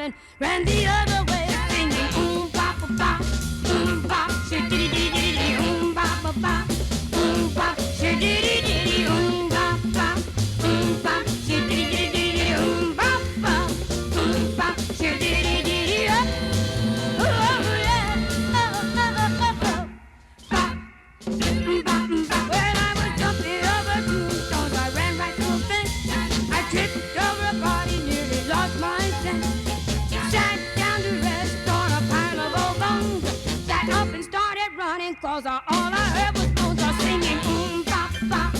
and ran the other way, singing oom ba ba ba, oom ba, shiddy dee dee dee, oom ba ba ba, oom ba, shiddy dee dee dee, oom ba ba, oom ba, shiddy dee dee dee, oom ba ba, oom ba, shiddy dee dee dee, oh yeah, oh oh oh oh oh, ba, ba ba. When I was jumping over tombstones, I ran right through a fence. I tripped over a body, nearly lost my sense. Sat down to rest on a pile of old bones. Sat up and started running, cause all I heard was bones are singing oom ba ba,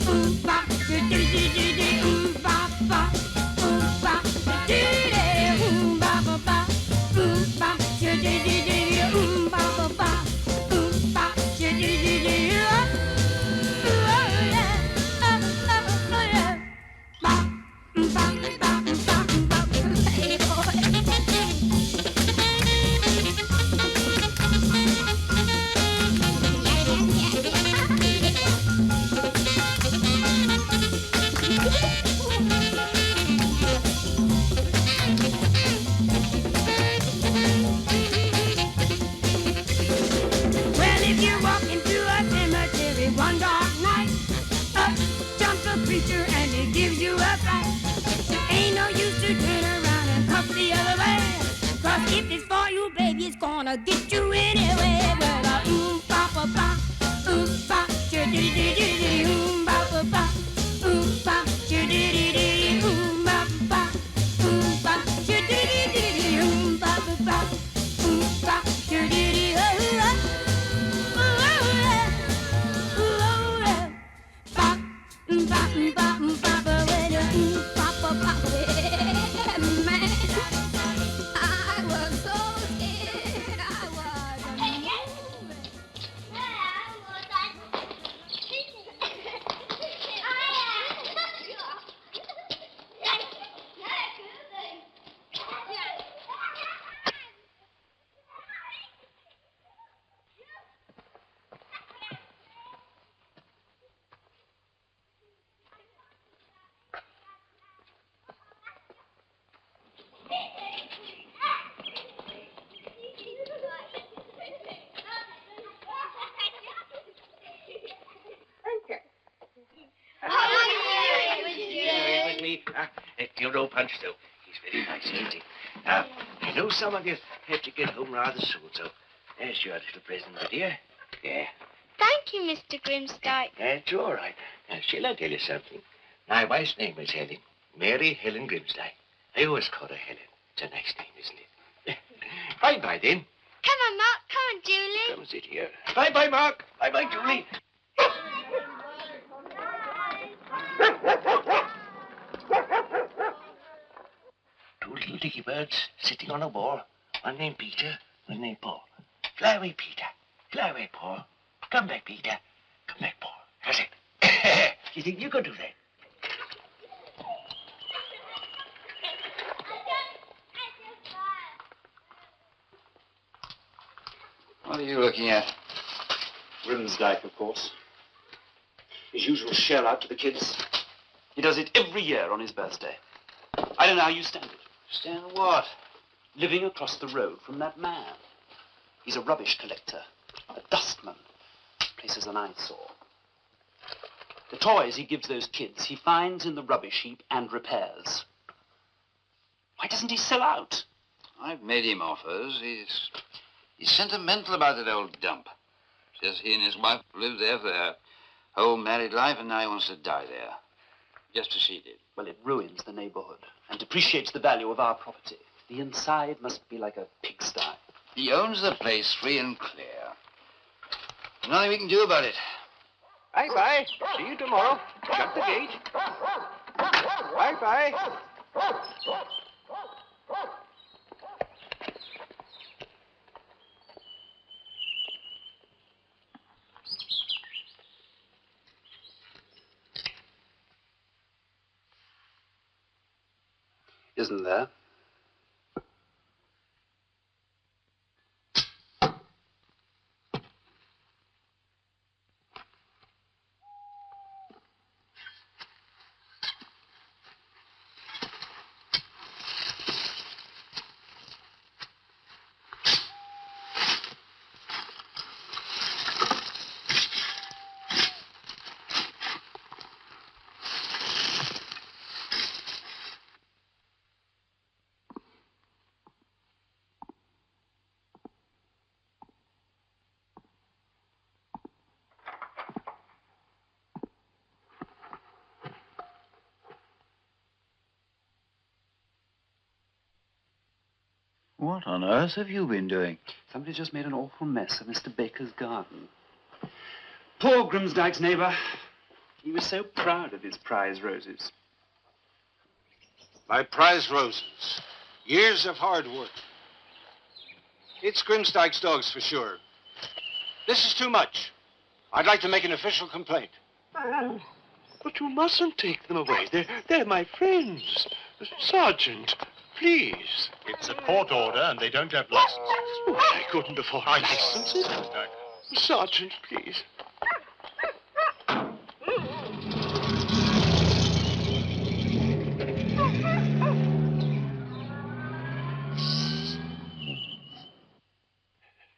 oom ba, dee-dee-dee-dee-dee, oom ba ba, oom ba, dee-dee, oom ba ba ba, oom ba, dee-dee-dee-dee, oom ba ba ba, oom ba, dee-dee-dee-dee, oh yeah, oh yeah, ba ba ba ba ba, hey boy. Well, if you walk into a cemetery one dark night, up jumps a preacher and he gives you a fright. Ain't no use to turn around and puff the other way, cause if it's for you, baby, it's gonna get you anyway. Well, oom ba ba ba, oom ba, dee-dee-dee-dee, oom ba ba ba, oom ba, dee-dee-dee-dee, oom ba ba, oom ba, dee-dee-dee-dee, oom ba ba ba, oom ba, dee-dee-dee, oh, oh, oh, yeah, oh, yeah, ba, ba, ba, ba, ba, well, ba, ba, ba, yeah, man, I was so scared, I was a moving. With me, you know Punch too. He's very nice, isn't he? I know some of you have to get home rather soon, so there's your little present, my dear. Yeah. Thank you, Mr. Grimsdyke. That's all right. Now, shall I tell you something? My wife's name is Helen. Mary Helen Grimsdyke. I always call her Helen. It's a nice name, isn't it? Bye-bye, then. Come on, Mark. Come on, Julie. Come sit here. Bye-bye, Mark. Bye-bye, Julie. Two little dicky birds sitting on a wall. One named Peter, one named Paul. Fly away, Peter. Fly away, Paul. Come back, Peter. Come back, Paul. That's it. You think you could do that? What are you looking at? Grimsdyke, of course. His usual shell out to the kids. He does it every year on his birthday. I don't know how you stand it. Stand what? Living across the road from that man. He's a rubbish collector, a dustman. Place is an eyesore. The toys he gives those kids, he finds in the rubbish heap and repairs. Why doesn't he sell out? I've made him offers. He's sentimental about that old dump. Says he and his wife lived there for their whole married life, and now he wants to die there. Just as she did. Well, it ruins the neighborhood and depreciates the value of our property. The inside must be like a pigsty. He owns the place free and clear. There's nothing we can do about it. Bye-bye. See you tomorrow. Shut the gate. Bye-bye. Isn't there? What on earth have you been doing? Somebody just made an awful mess of Mr. Baker's garden. Poor Grimsdyke's neighbor. He was so proud of his prize roses. My prize roses. Years of hard work. It's Grimsdyke's dogs for sure. This is too much. I'd like to make an official complaint. But you mustn't take them away. They're my friends. Sergeant, please. It's a court order and they don't have licenses. Oh, I couldn't afford licenses. Grimsdyke. Sergeant, please.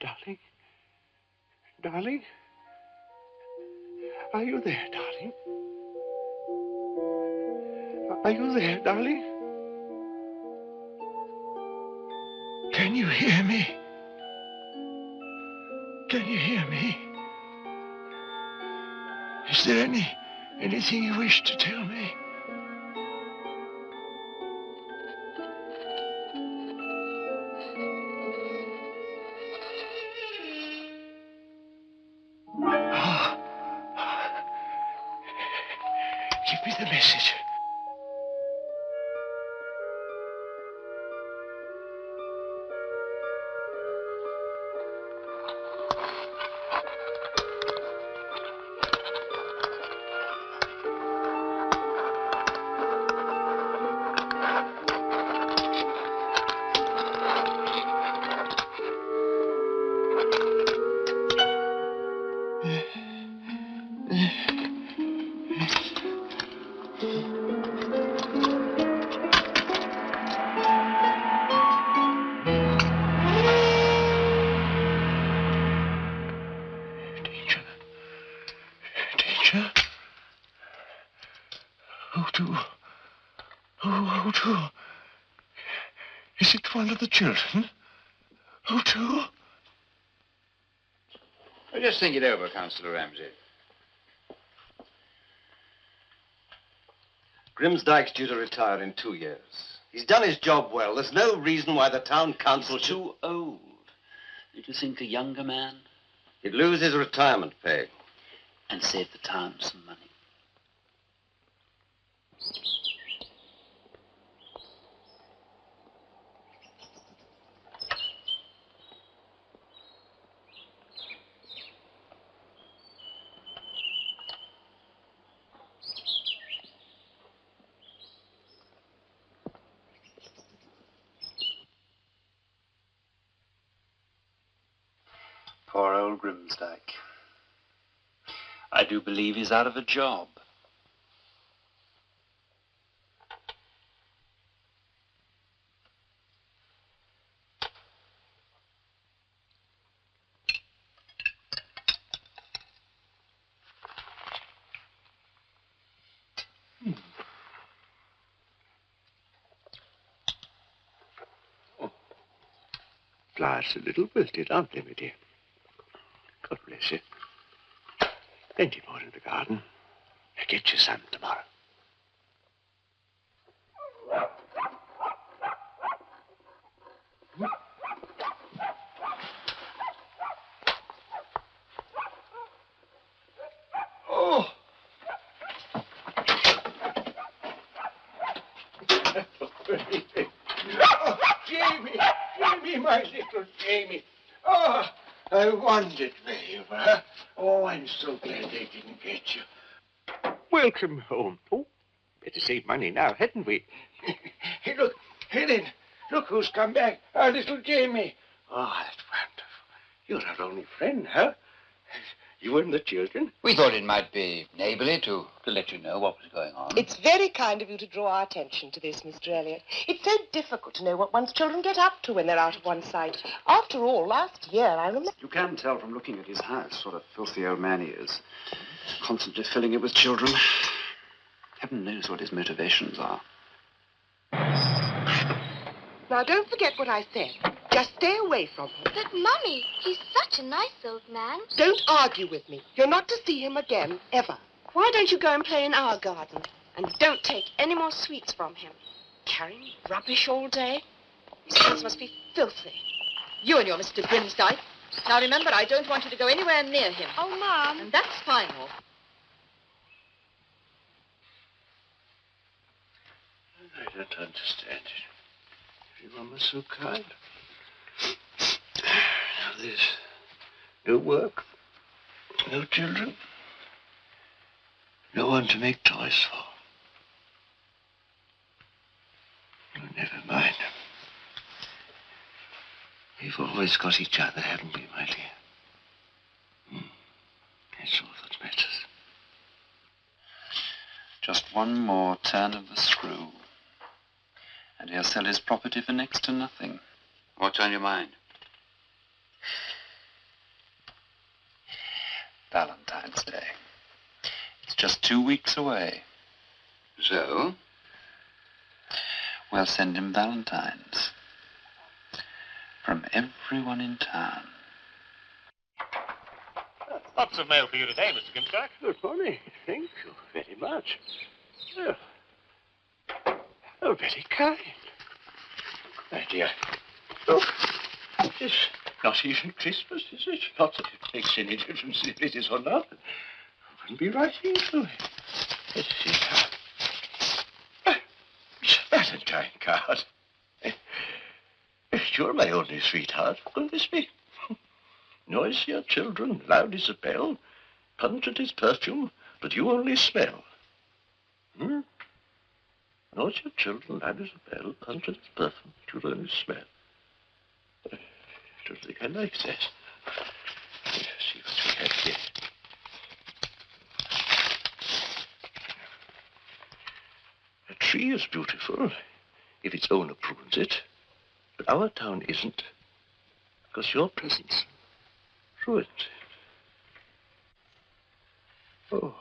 Darling? Darling? Are you there, darling? Are you there, darling? Can you hear me? Can you hear me? Is there anything you wish to tell me? Give me the message. Danger? Who to? Is it one of the children? Who to? Well, just think it over, Councillor Ramsey. Grimsdyke's due to retire in 2 years. He's done his job well. There's no reason why the town council He's too old. Did you think a younger man? He'd lose his retirement pay. And save the town some money. Poor old Grimsdyke. I do believe he's out of a job. Flowers a little wilted, aren't they, my dear? God bless you. Plenty more in the garden. I'll get you some tomorrow. Oh! Oh, Jamie! Jamie, my little Jamie! Oh, I wondered where you were. Oh, I'm so glad they didn't get you. Welcome home. Oh, better save money now, hadn't we? Hey, look, Helen, look who's come back. Our little Jamie. Oh, that's wonderful. You're our only friend, huh? You and the children? We thought it might be neighborly to let you know what was going on. It's very kind of you to draw our attention to this, Mr. Elliot. It's so difficult to know what one's children get up to when they're out of one's sight. After all, last year, I remember... You can tell from looking at his house what a filthy old man he is. Constantly filling it with children. Heaven knows what his motivations are. Now, don't forget what I said. Just stay away from him. But, Mummy, he's such a nice old man. Don't argue with me. You're not to see him again, ever. Why don't you go and play in our garden? And don't take any more sweets from him. Carrying rubbish all day. His hands must be filthy. You and your Mr. Grimsdyke. Now remember, I don't want you to go anywhere near him. Oh, Mom. And that's final. I don't understand it. Everyone was so kind. Now there's no work, no children, no one to make toys for. Oh, never mind. We've always got each other, haven't we, my dear? That's all that matters. Just one more turn of the screw, and he'll sell his property for next to nothing. What's on your mind? Valentine's Day. It's just 2 weeks away. So? We'll send him valentines. From everyone in town. Lots of mail for you today, Mr. Grimsdyke. Good morning. Thank you very much. Oh, very kind. My dear, look, it's not even Christmas, is it? Not that it makes any difference if it is or not. I wouldn't be writing to it. Let's see now. It's a Valentine card. You're my only sweetheart. Will this be? Noisy are children, loud is a bell, pungent is perfume, but you only smell. Noisy are children, loud is a bell, pungent is perfume, but you only smell. I don't think I like that. Let's see what we have here. A tree is beautiful if its owner prunes it, but our town isn't, because your presence ruined it. Oh.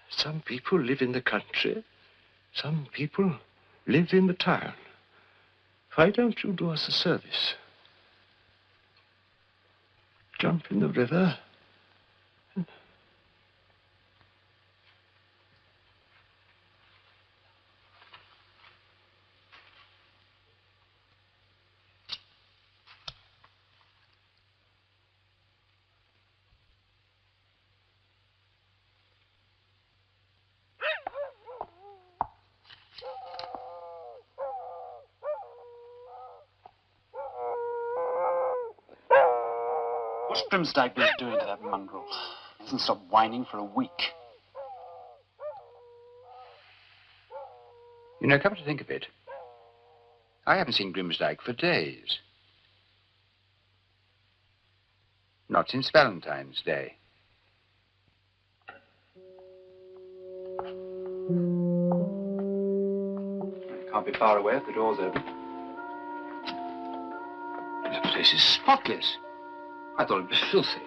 Some people live in the country. Some people live in the town. Why don't you do us a service? Jump in the river. What's Grimsdyke been doing to that mongrel? He hasn't stopped whining for a week. You know, come to think of it, I haven't seen Grimsdyke for days. Not since Valentine's Day. It can't be far away if the door's open. The place is spotless. I thought it was filthy.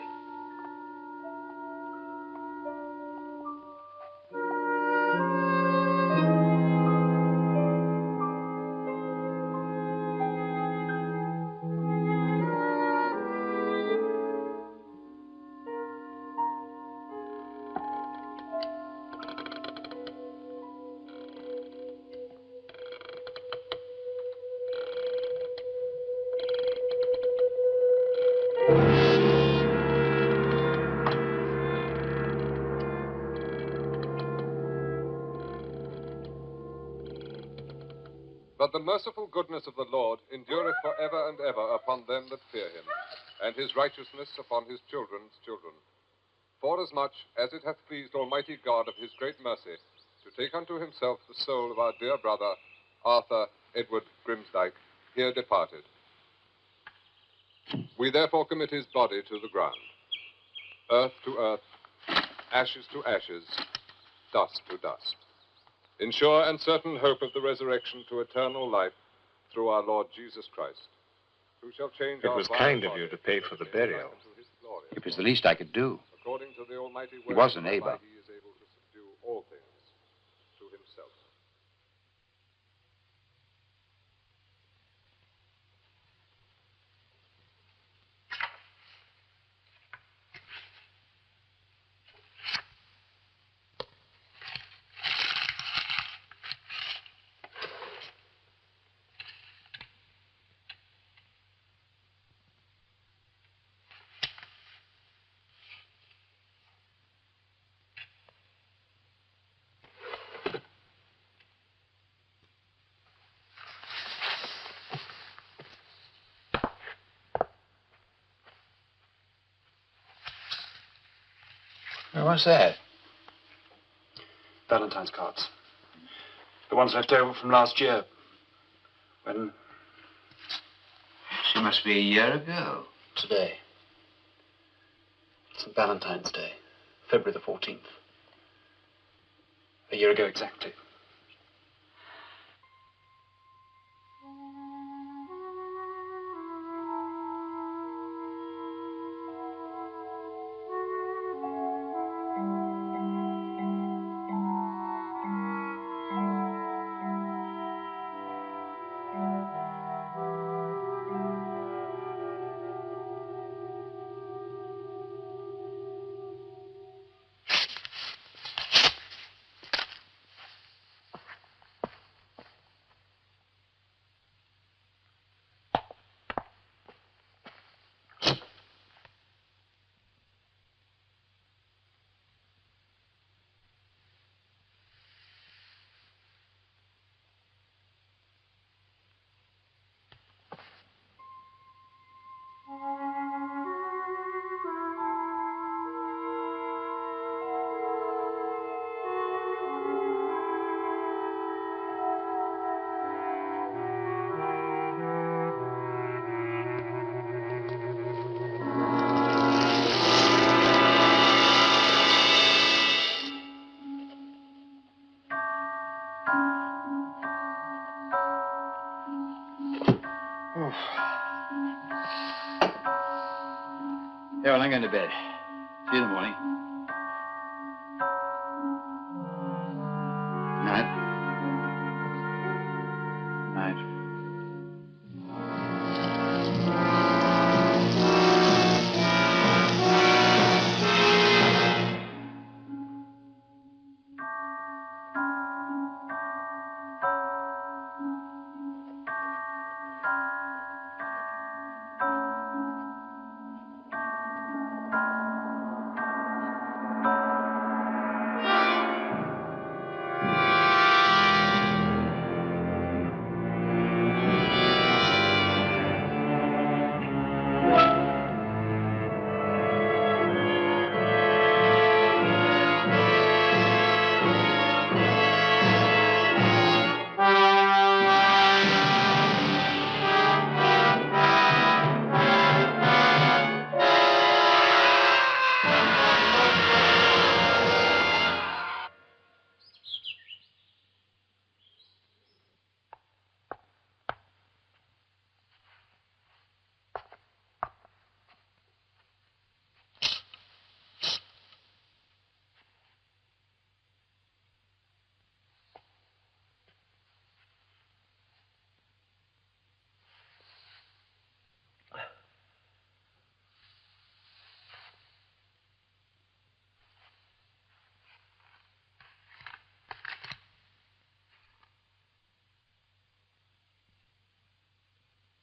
But the merciful goodness of the Lord endureth for ever and ever upon them that fear him, and his righteousness upon his children's children. Forasmuch as it hath pleased Almighty God of his great mercy to take unto himself the soul of our dear brother, Arthur Edward Grimsdyke, here departed. We therefore commit his body to the ground, earth to earth, ashes to ashes, dust to dust, in sure and certain hope of the resurrection to eternal life through our Lord Jesus Christ, who shall change It our was vile kind of body you to pay for the burial. unto his glorious It was the least I could do. according to the almighty He word was a whereby neighbor. he is able to subdue all things to himself. Well, what's that? Valentine's cards. The ones left over from last year. When? She must be a year ago. Today. St. Valentine's Day, February the 14th. A year ago exactly. Yeah, well, I'm going to bed. See you in the morning. Night. Night.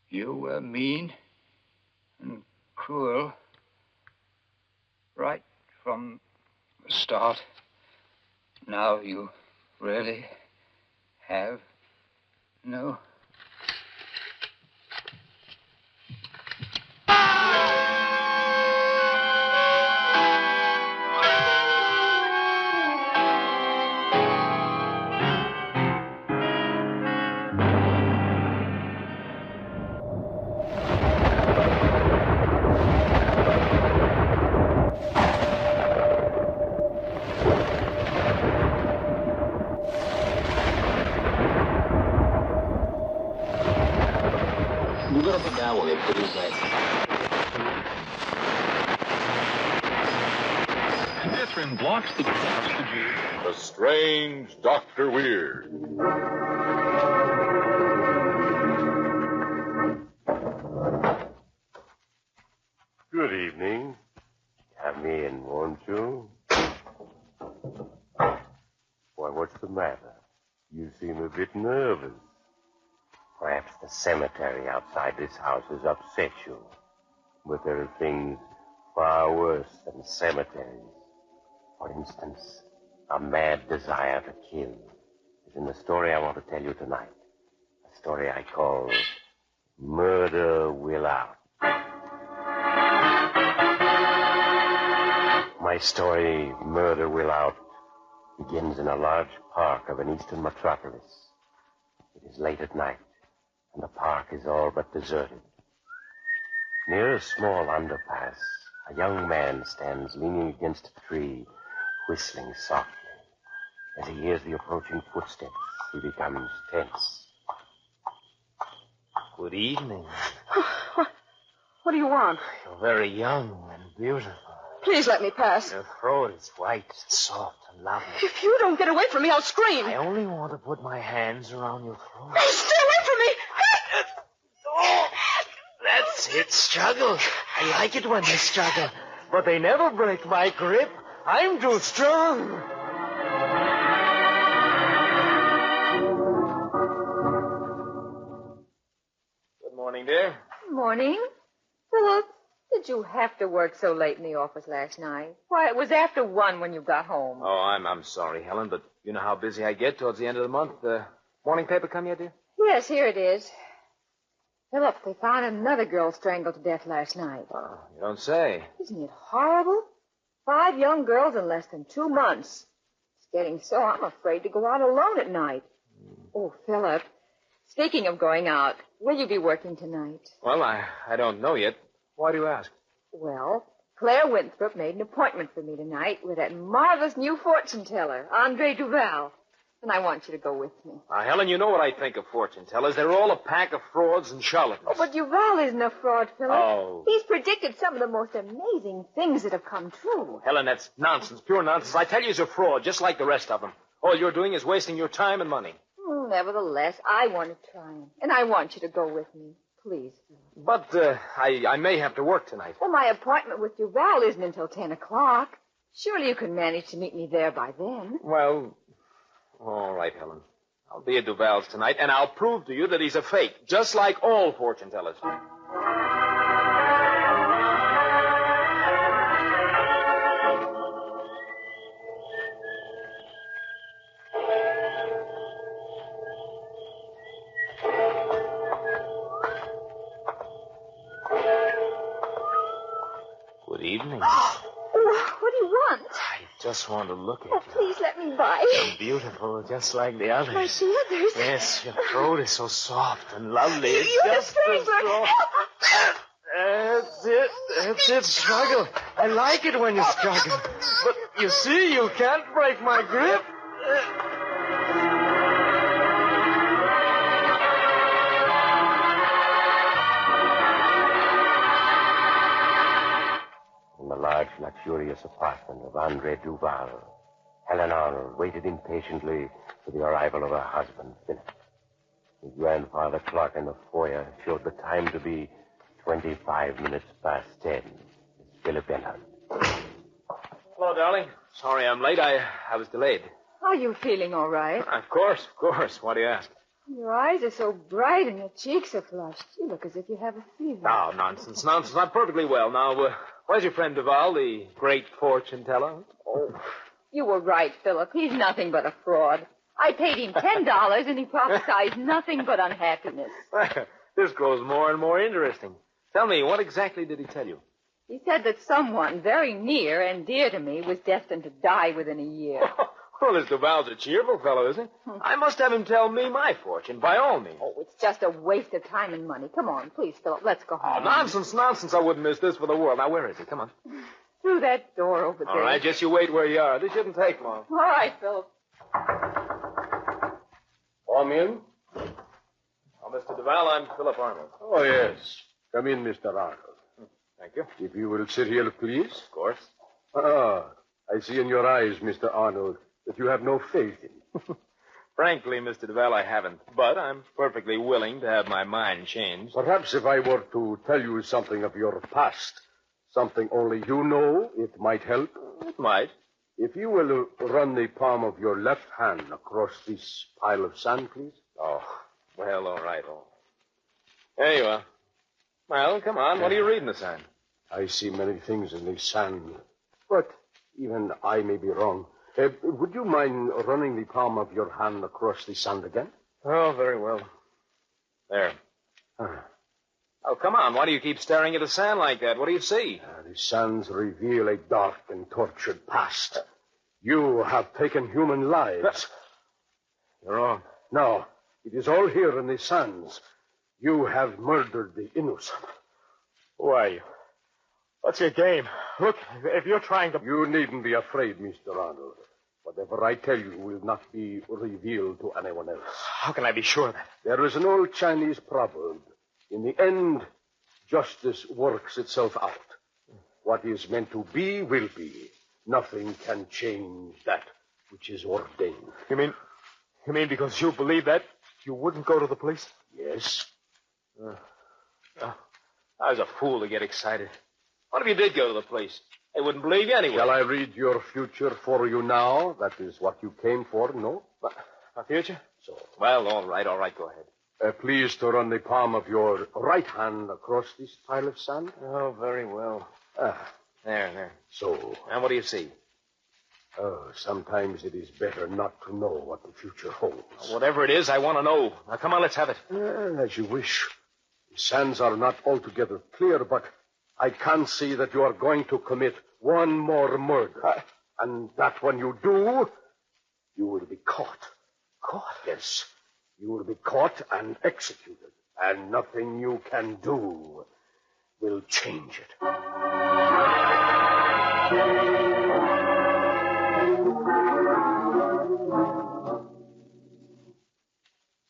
You were mean and cruel right from the start. Now you really have no... You gotta put down with it, please, Catherine blocks the The Strange Dr. Weird. Good evening. Come in, won't you? Why, what's the matter? You seem a bit nervous. Perhaps the cemetery outside this house has upset you. But there are things far worse than cemeteries. For instance, a mad desire to kill is in the story I want to tell you tonight. A story I call Murder Will Out. My My story, Murder Will Out, begins in a large park of an eastern metropolis. It is late at night, and the park is all but deserted. Near a small underpass, a young man stands leaning against a tree, whistling softly. As he hears the approaching footsteps, he becomes tense. Good evening. What do you want? You're very young and beautiful. Please let me pass. Your throat is white, soft, and lovely. If you don't get away from me, I'll scream. I only want to put my hands around your throat. Stay away from me! Oh, that's it, struggle. I like it when they struggle. But they never break my grip. I'm too strong. Good morning, dear. Morning. Philip, did you have to work so late in the office last night? Why, it was after 1 when you got home. Oh, I'm sorry, Helen, but you know how busy I get towards the end of the month. Morning paper come yet, dear? Yes, here it is. Philip, they found another girl strangled to death last night. Oh, you don't say. Isn't it horrible? 5 young girls in less than 2 months. It's getting so I'm afraid to go out alone at night. Oh, Philip, speaking of going out, will you be working tonight? Well, I don't know yet. Why do you ask? Well, Claire Winthrop made an appointment for me tonight with that marvelous new fortune teller, Andre Duval. And I want you to go with me. Helen, you know what I think of fortune tellers. They're all a pack of frauds and charlatans. Oh, but Duval isn't a fraud, Philip. Oh. He's predicted some of the most amazing things that have come true. Helen, that's nonsense, pure nonsense. I tell you he's a fraud, just like the rest of them. All you're doing is wasting your time and money. Nevertheless, I want to try him. And I want you to go with me. Please. But I may have to work tonight. Well, my appointment with Duval isn't until 10 o'clock. Surely you can manage to meet me there by then. Well, all right, Helen. I'll be at Duval's tonight, and I'll prove to you that he's a fake, just like all fortune tellers. Good evening. What do you want? I just want to look at Oh, you. please let me by. You're beautiful, just like the others. Like the others? Yes, your throat is so soft and lovely. It's You're just the strangler. That's it. That's it, struggle. I like it when you struggle. But you see, you can't break my grip. In the large, luxurious apartment of Andre Duval, Helen Arnold waited impatiently for the arrival of her husband, Philip. The grandfather clock in the foyer showed the time to be 25 minutes past 10 as Philip entered. Hello, darling. Sorry I'm late. I was delayed. Are you feeling all right? Of course. Why do you ask? Your eyes are so bright and your cheeks are flushed. You look as if you have a fever. Oh, nonsense. I'm perfectly well. Now, where's your friend Duval, the great fortune teller? Oh, you were right, Philip. He's nothing but a fraud. I paid him $10 and he prophesied nothing but unhappiness. This grows more and more interesting. Tell me, what exactly did he tell you? He said that someone very near and dear to me was destined to die within a year. Well, this Duval's a cheerful fellow, isn't he? I must have him tell me my fortune, by all means. Oh, it's just a waste of time and money. Come on, please, Philip, let's go home. Oh, nonsense. I wouldn't miss this for the world. Now, where is he? Come on. Through that door over there. All right, just you wait where you are. This shouldn't take long. All right, Philip. Come in. Oh, Mr. Duval, I'm Philip Arnold. Oh, yes. Come in, Mr. Arnold. Thank you. If you will sit here, please. Of course. Ah, I see in your eyes, Mr. Arnold, that you have no faith in. Frankly, Mr. Duval, I haven't. But I'm perfectly willing to have my mind changed. Perhaps if I were to tell you something of your past, something only you know, it might help. It might. If you will run the palm of your left hand across this pile of sand, please. Oh, well, all right. There you are. Well, come on. What are you reading the sign? I see many things in the sand, but even I may be wrong. Would you mind running the palm of your hand across the sand again? Oh, very well. There. Oh, come on. Why do you keep staring at the sand like that? What do you see? The sands reveal a dark and tortured past. You have taken human lives. You're wrong. No, it is all here in the sands. You have murdered the innocent. Who are you? What's your game? Look, if you're trying to... You needn't be afraid, Mr. Arnold. Whatever I tell you will not be revealed to anyone else. How can I be sure of that? There is an old Chinese proverb. In the end, justice works itself out. What is meant to be will be. Nothing can change that which is ordained. You mean because you believe that, you wouldn't go to the police? Yes. I was a fool to get excited. What if you did go to the police? They wouldn't believe you anyway. Shall I read your future for you now? That is what you came for, no? My future? So. Well, all right, go ahead. Please to run the palm of your right hand across this pile of sand. Oh, very well. There. So. And what do you see? Oh, sometimes it is better not to know what the future holds. Whatever it is, I want to know. Now, come on, let's have it. As you wish. The sands are not altogether clear, but I can see that you are going to commit one more murder. And that when you do, you will be caught. Caught? Yes. You will be caught and executed. And nothing you can do will change it.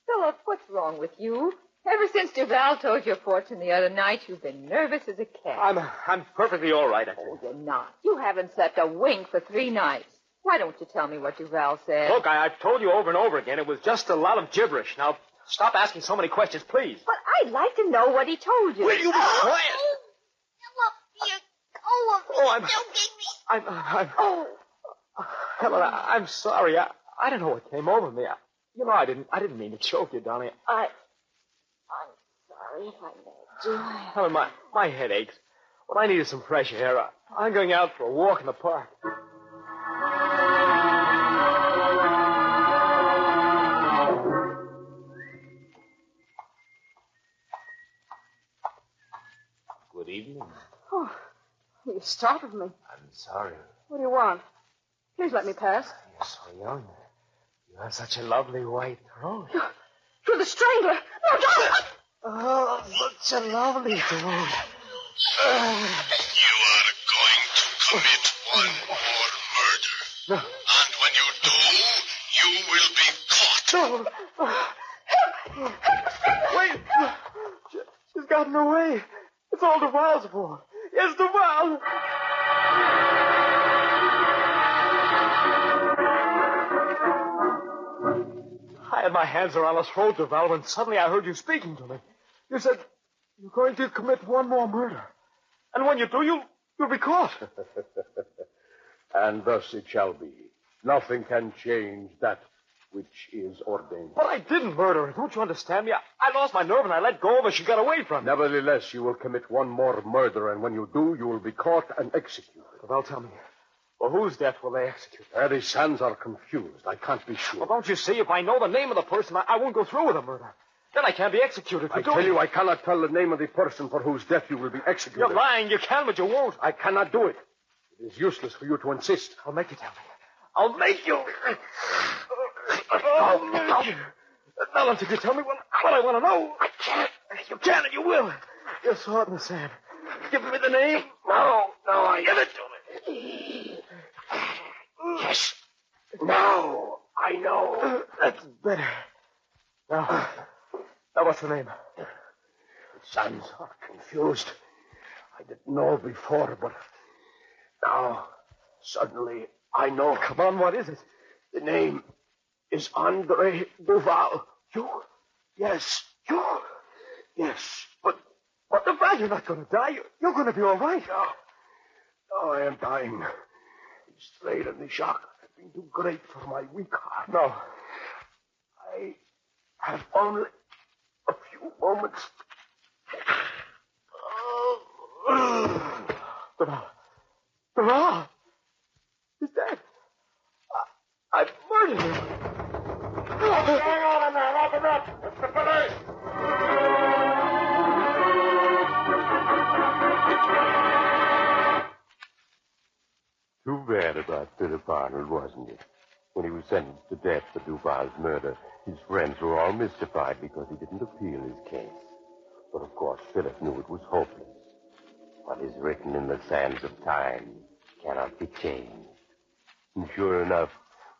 Philip, what's wrong with you? Ever since Duval told your fortune the other night, you've been nervous as a cat. I'm perfectly all right, I tell you. Oh, you're not. You haven't slept a wink for 3 nights. Why don't you tell me what Duval said? Look, I've told you over and over again. It was just a lot of gibberish. Now, stop asking so many questions, please. But I'd like to know what he told you. Will you be quiet? Helen, I'm sorry. I don't know what came over me. I didn't mean to choke you, darling. I'm sorry if I nagged you. Helen, my head aches. When I needed some fresh air, I'm going out for a walk in the park. Good evening. Oh, you startled me. I'm sorry. What do you want? Please let me pass. You're so young. You have such a lovely white throat. You're the strangler. No, don't! Oh, such a lovely throat. You are going to commit one more murder. No. And when you do, you will be caught. No. Wait. She's gotten away. It's all Duval's fault. Yes, Duval. I had my hands around her throat, Duval, when suddenly I heard you speaking to me. You said you're going to commit one more murder. And when you do, you'll be caught. And thus it shall be. Nothing can change that which is ordained. But I didn't murder her. Don't you understand me? I lost my nerve and I let go of her. She got away from me. Nevertheless, you will commit one more murder, and when you do, you will be caught and executed. Well, tell me, for whose death will they execute? The sands are confused. I can't be sure. Well, don't you see? If I know the name of the person, I won't go through with the murder. Then I can't be executed for I doing tell you, it. I cannot tell the name of the person for whose death you will be executed. You're lying. You can, but you won't. I cannot do it. It is useless for you to insist. I'll make you tell me. I'll make you. I'll make you. Not until you tell me what I want to know. I can't. You can and you will. You saw it in the sand. Give me the name. No, I give it to me. Yes. Now I know. That's better. Now, what's the name? The sands are confused. I didn't know before, but now, suddenly, I know. Come on, what is it? The name is Andre Duval. You? Yes. You? Yes. But Duval, you're not going to die. You're going to be all right. No, I am dying. The strain and the shock have been too great for my weak heart. No. I have only a few moments. Duval! He's dead. I murdered him. What's going on in there? Open up! It's the police! Too bad about Philip Arnold, wasn't it? When he was sentenced to death for Duval's murder, his friends were all mystified because he didn't appeal his case. But of course, Philip knew it was hopeless. What is written in the sands of time cannot be changed. And sure enough,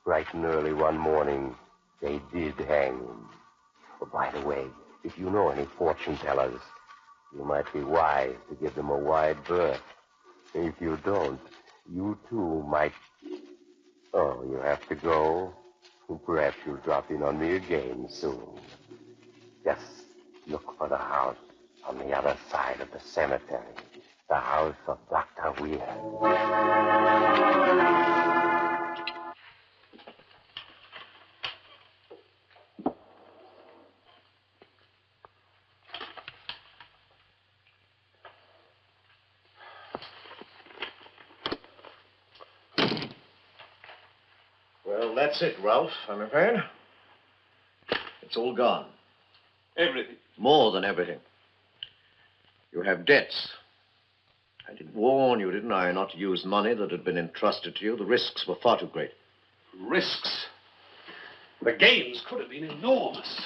bright and early one morning, they did hang him. But by the way, if you know any fortune tellers, you might be wise to give them a wide berth. If you don't, you too might... Oh, you have to go? Perhaps you'll drop in on me again soon. Just look for the house on the other side of the cemetery. The house of Dr. Weir. Well, that's it, Ralph, I'm afraid. It's all gone. Everything. More than everything. You have debts. I did warn you, didn't I, not to use money that had been entrusted to you. The risks were far too great. Risks. The gains could have been enormous.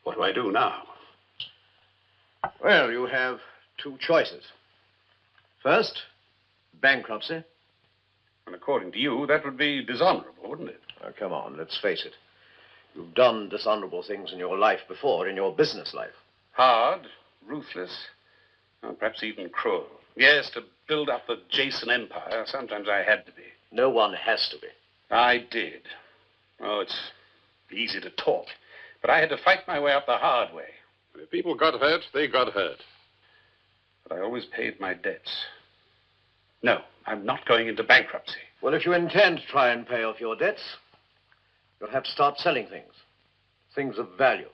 What do I do now? Well, you have two choices. First, bankruptcy. And according to you, that would be dishonorable, wouldn't it? Now, come on, let's face it. You've done dishonorable things in your life before, in your business life. Hard, ruthless, and perhaps even cruel. Yes, to build up the Jason empire, sometimes I had to be. No one has to be. I did. Oh, it's easy to talk, but I had to fight my way up the hard way. If people got hurt, they got hurt. But I always paid my debts. No, I'm not going into bankruptcy. Well, if you intend to try and pay off your debts, you'll have to start selling things. Things of value.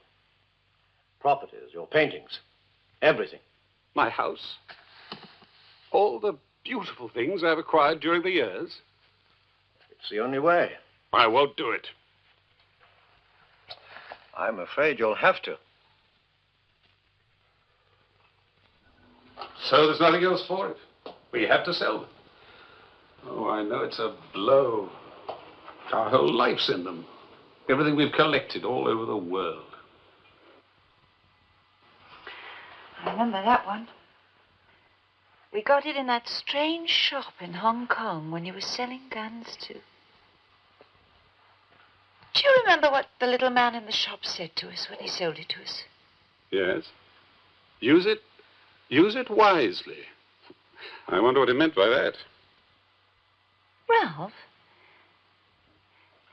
Properties, your paintings, everything. My house? All the beautiful things I've acquired during the years? It's the only way. I won't do it. I'm afraid you'll have to. So there's nothing else for it. We have to sell them. Oh, I know it's a blow. Our whole life's in them. Everything we've collected all over the world. I remember that one. We got it in that strange shop in Hong Kong when you were selling guns too. Do you remember what the little man in the shop said to us when he sold it to us? Yes. Use it wisely. I wonder what he meant by that. Ralph,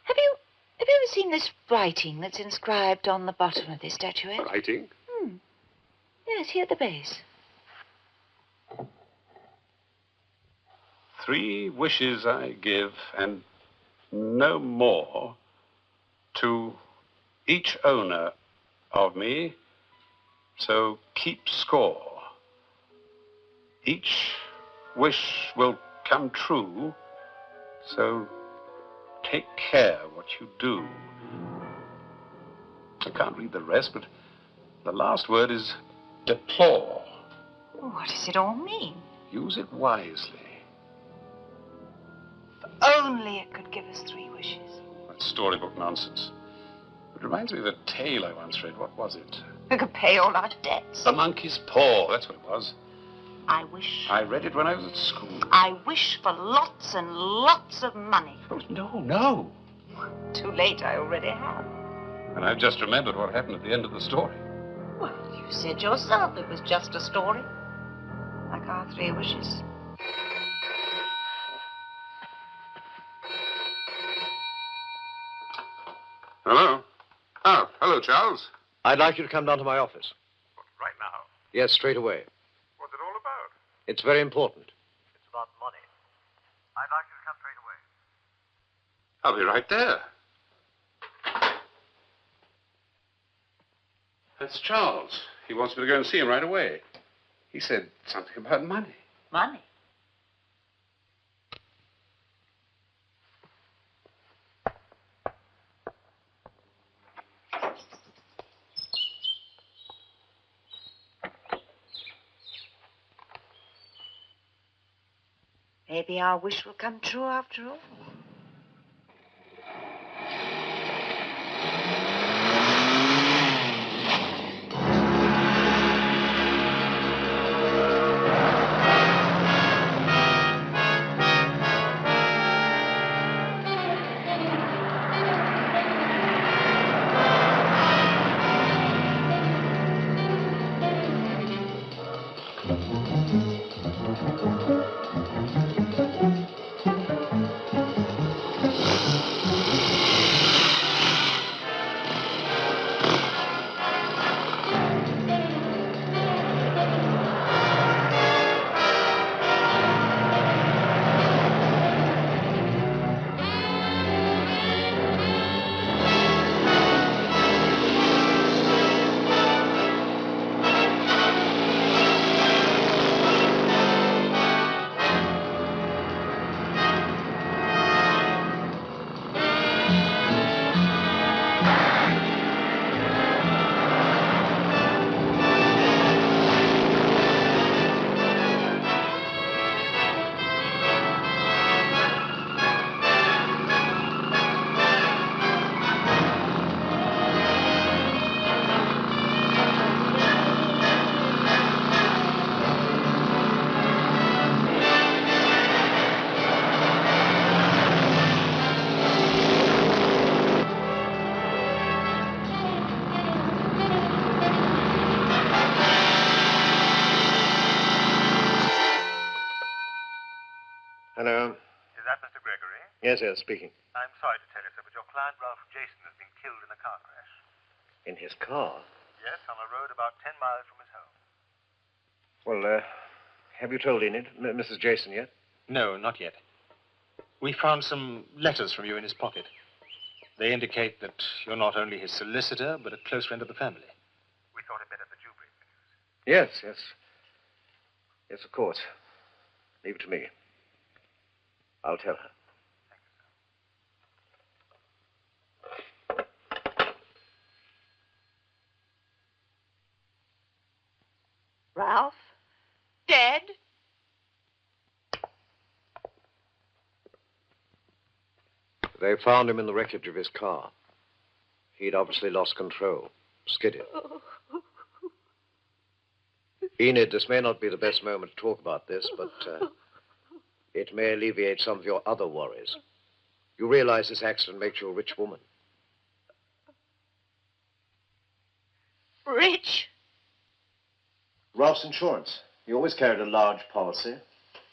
have you ever seen this writing that's inscribed on the bottom of this statuette? Writing? Yes, here at the base. 3 wishes I give, and no more, to each owner of me, so keep score. Each wish will come true, so take care what you do. I can't read the rest, but the last word is deplore. What does it all mean? Use it wisely. If only it could give us 3 wishes. That's storybook nonsense. It reminds me of a tale I once read. What was it? We could pay all our debts. The Monkey's Paw. That's what it was. I wish. I read it when I was at school. I wish for lots and lots of money. Oh, no. Too late, I already have. And I've just remembered what happened at the end of the story. Well, you said yourself it was just a story. Like our 3 wishes. Hello? Oh, hello, Charles. I'd like you to come down to my office. Right now? Yes, straight away. What's it all about? It's very important. It's about money. I'd like you to come straight away. I'll be right there. That's Charles. He wants me to go and see him right away. He said something about money. Money? Maybe our wish will come true after all. Hello. Is that Mr. Gregory? Yes, yes, speaking. I'm sorry to tell you, sir, but your client, Ralph Jason, has been killed in a car crash. In his car? Yes, on a road about 10 miles from his home. Well, have you told Enid, Mrs. Jason, yet? No, not yet. We found some letters from you in his pocket. They indicate that you're not only his solicitor, but a close friend of the family. We thought it better that you bring the news. Yes, yes. Yes, of course. Leave it to me. I'll tell her. Ralph? Dead? They found him in the wreckage of his car. He'd obviously lost control, skidded. Enid, this may not be the best moment to talk about this, but it may alleviate some of your other worries. You realize this accident makes you a rich woman. Rich? Ralph's insurance. He always carried a large policy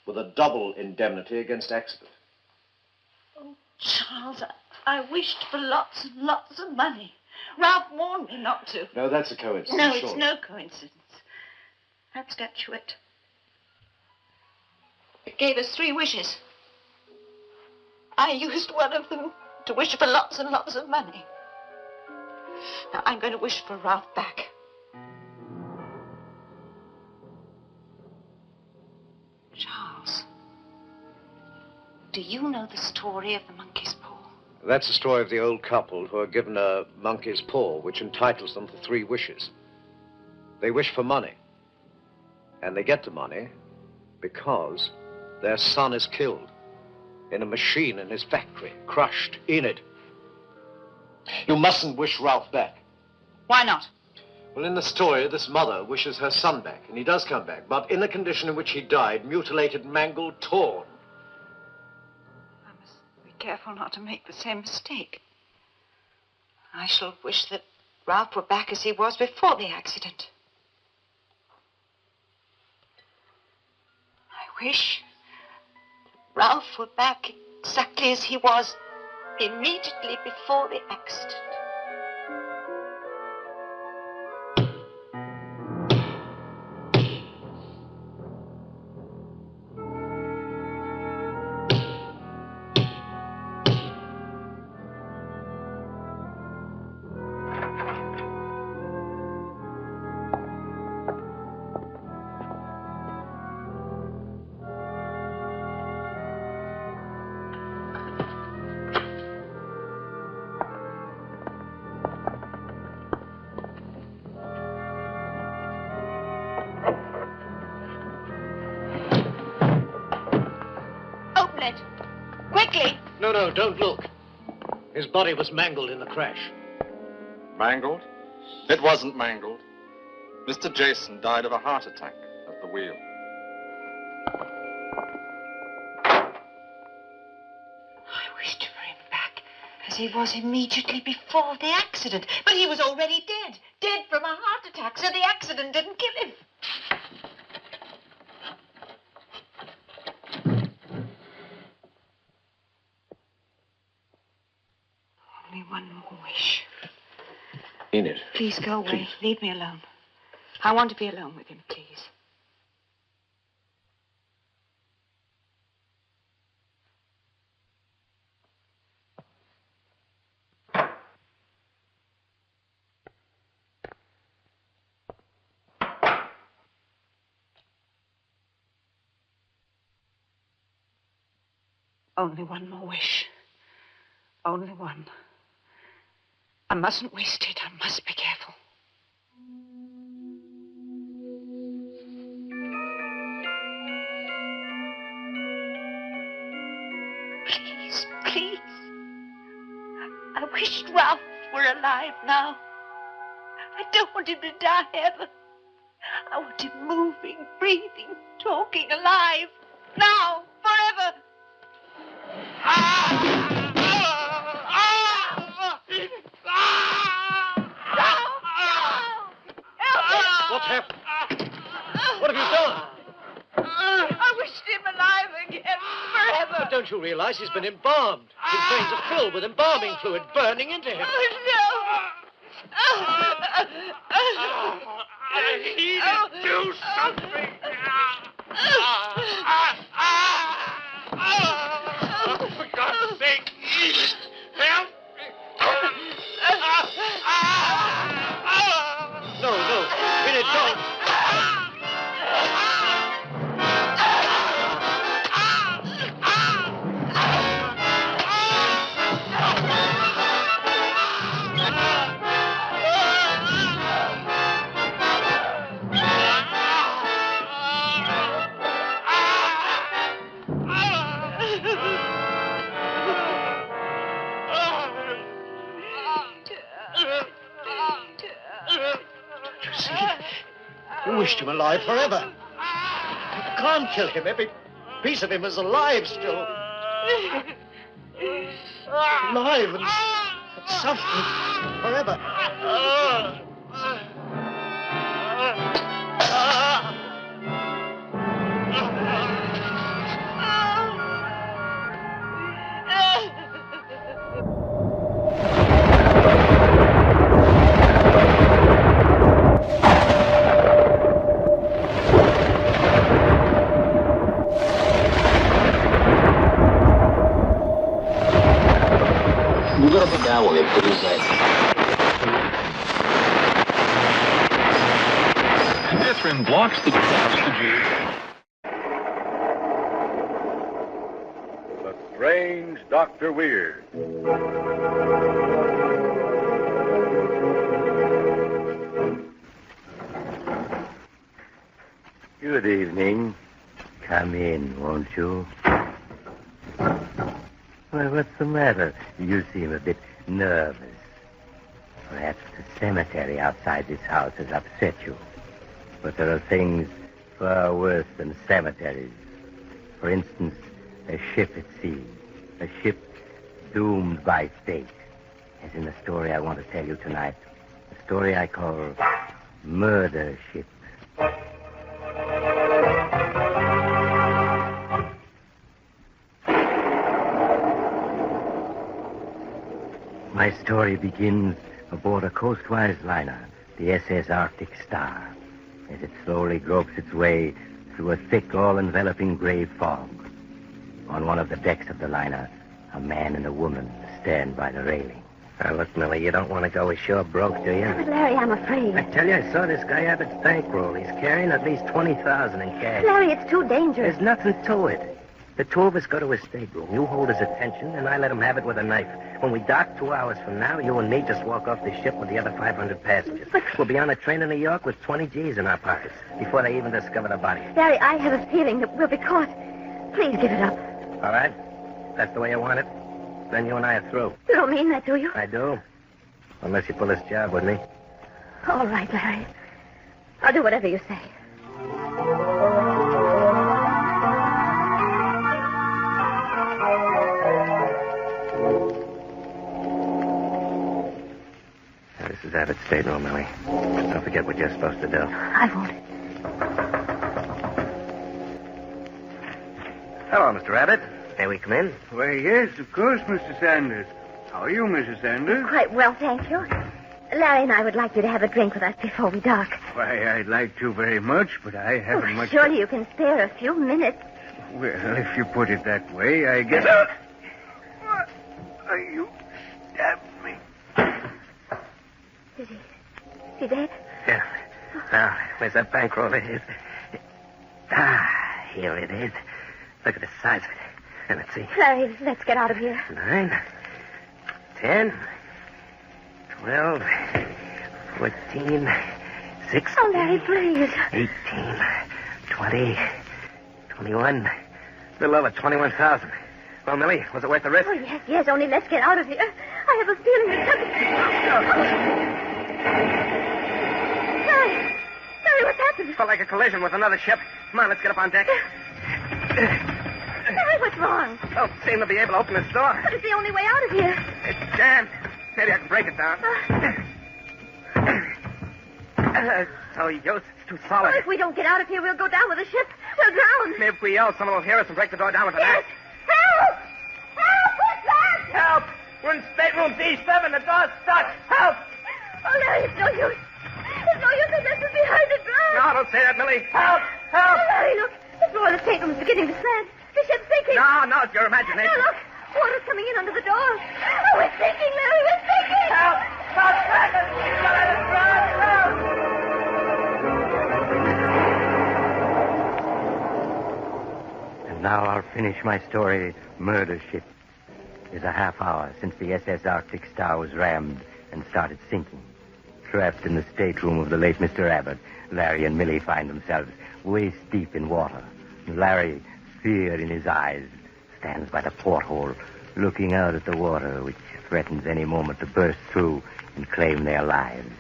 with a double indemnity against accident. Oh, Charles, I wished for lots and lots of money. Ralph warned me not to. No, that's a coincidence. No, surely. it's no coincidence. That statuette. It gave us 3 wishes. I used one of them to wish for lots and lots of money. Now, I'm going to wish for Ralph back. Charles, do you know the story of the monkey's paw? That's the story of the old couple who are given a monkey's paw, which entitles them to 3 wishes. They wish for money. And they get the money because their son is killed in a machine in his factory, crushed in it. You mustn't wish Ralph back. Why not? Well, in the story, this mother wishes her son back, and he does come back, but in the condition in which he died, mutilated, mangled, torn. I must be careful not to make the same mistake. I shall wish that Ralph were back as he was before the accident. I wish Ralph were back exactly as he was immediately before the accident. No, don't look. His body was mangled in the crash. Mangled? It wasn't mangled. Mr. Jason died of a heart attack at the wheel. I wish to bring him back as he was immediately before the accident. But he was already dead. Dead from a heart attack, so the accident didn't kill him. Only one more wish. Enid. Please go away. Please. Leave me alone. I want to be alone with him, please. Only one more wish. Only one. I mustn't waste it. I must be careful. Please, please. I wish Ralph were alive now. I don't want him to die ever. I want him moving, breathing, talking, alive. Now, forever. What's happened? What have you done? I wished him alive again, forever. But don't you realize he's been embalmed? His veins are filled with embalming fluid burning into him. I need to do something. For God's sake, Edith, help me. No, Enid, don't. You wished him alive forever. You can't kill him. Every piece of him is alive still. Alive and suffering forever. Catherine blocks the hostage. The Strange Dr. Weird. Good evening. Come in, won't you? Well, what's the matter? You seem a bit nervous. Perhaps the cemetery outside this house has upset you. But there are things far worse than cemeteries. For instance, a ship at sea. A ship doomed by fate. As in the story I want to tell you tonight. A story I call Murder Ship. My story begins aboard a coastwise liner, the SS Arctic Star, as it slowly gropes its way through a thick, all-enveloping gray fog. On one of the decks of the liner, a man and a woman stand by the railing. Now, look, Millie, you don't want to go ashore broke, do you? But, Larry, I'm afraid. I tell you, I saw this guy Abbott's bankroll. He's carrying at least $20,000 in cash. Larry, it's too dangerous. There's nothing to it. The two of us go to his stateroom. You hold his attention, and I let him have it with a knife. When we dock 2 hours from now, you and me just walk off the ship with the other 500 passengers. But we'll be on a train to New York with 20 G's in our pockets before they even discover the body. Larry, I have a feeling that we'll be caught. Please give it up. All right? That's the way you want it? Then you and I are through. You don't mean that, do you? I do. Unless you pull this job with me. All right, Larry. I'll do whatever you say. This is Abbott's stateroom, Millie. Don't forget what you're supposed to do. I won't. Hello, Mr. Abbott. May we come in? Why, yes, of course, Mr. Sanders. How are you, Mrs. Sanders? Quite well, thank you. Larry and I would like you to have a drink with us before we dock. Why, I'd like to very much, but I haven't much... Surely you can spare a few minutes. Well, if you put it that way, I guess... You stabbed me. Is he dead? Yeah. Now, where's that bankroll of his? Here it is. Look at the size of it. And let's see. Larry, let's get out of here. 9, 10, 12, 14, 16. Oh, Larry, please. 18, 20, 21. A little over 21,000. Well, Millie, was it worth the risk? Oh, yes, only let's get out of here. I have a feeling that something... Larry, what's happened? Felt like a collision with another ship. Come on, let's get up on deck. Larry, what's wrong? Don't seem to be able to open this door. But it's the only way out of here. It's jammed. Maybe I can break it down. Oh, Yost, it's too solid. Oh, if we don't get out of here, we'll go down with the ship. We'll drown. Maybe if we yell, someone will hear us and break the door down with an axe. Help! Help! What's that? Help! We're in stateroom D7. The door's stuck. Help! Oh, Larry, it's no use. It's no use unless it's behind the ground. No, don't say that, Millie. Help! Help! Oh, Larry, look. The floor of the stateroom is beginning to slant. The ship's sinking. No, it's your imagination. No, look. Water's coming in under the door. Oh, we're sinking, Larry. We're sinking. Help! Stop cracking! Let us drown! Help! And now I'll finish my story, Murder Ship. It's a half hour since the SS Arctic Star was rammed and started sinking. Trapped in the stateroom of the late Mr. Abbott, Larry and Millie find themselves waist deep in water. Larry, fear in his eyes, stands by the porthole, looking out at the water, which threatens any moment to burst through and claim their lives.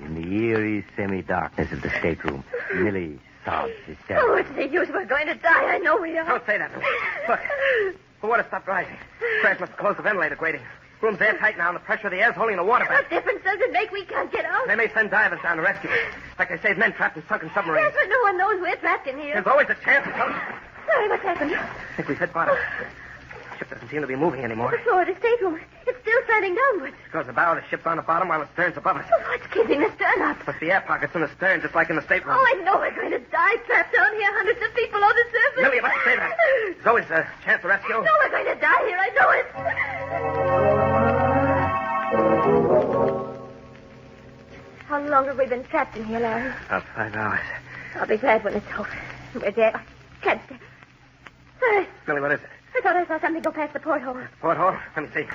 In the eerie semi-darkness of the stateroom, Millie sobs hysterically. Oh, what's the use? We're going to die. I know we are. Don't say that. Look, the water stopped rising. Crash must have closed the ventilator grating. Room's airtight now, and the pressure of the air's holding the water back. What difference does it make? We can't get out. They may send divers down to rescue us. Like they saved men trapped in sunken submarines. Yes, but no one knows we're trapped in here. There's always a chance. Sorry, what's happened? I think we've hit bottom. The ship doesn't seem to be moving anymore. The floor of the stateroom. It's still slanting downwards. Because the bow of the ship's on the bottom while the stern's above us. Oh, what's keeping the stern up? But the air pockets in the stern, just like in the stateroom. Oh, I know we're going to die trapped down here. Hundreds of people on the surface. Millie, let's say that. There's always a chance to rescue. No, we're going to die here. I know it. How long have we been trapped in here, Larry? About 5 hours. I'll be glad when it's over. We're dead. I can't stay. Larry, Millie, what is it? I thought I saw something go past the porthole. Porthole? Let me see.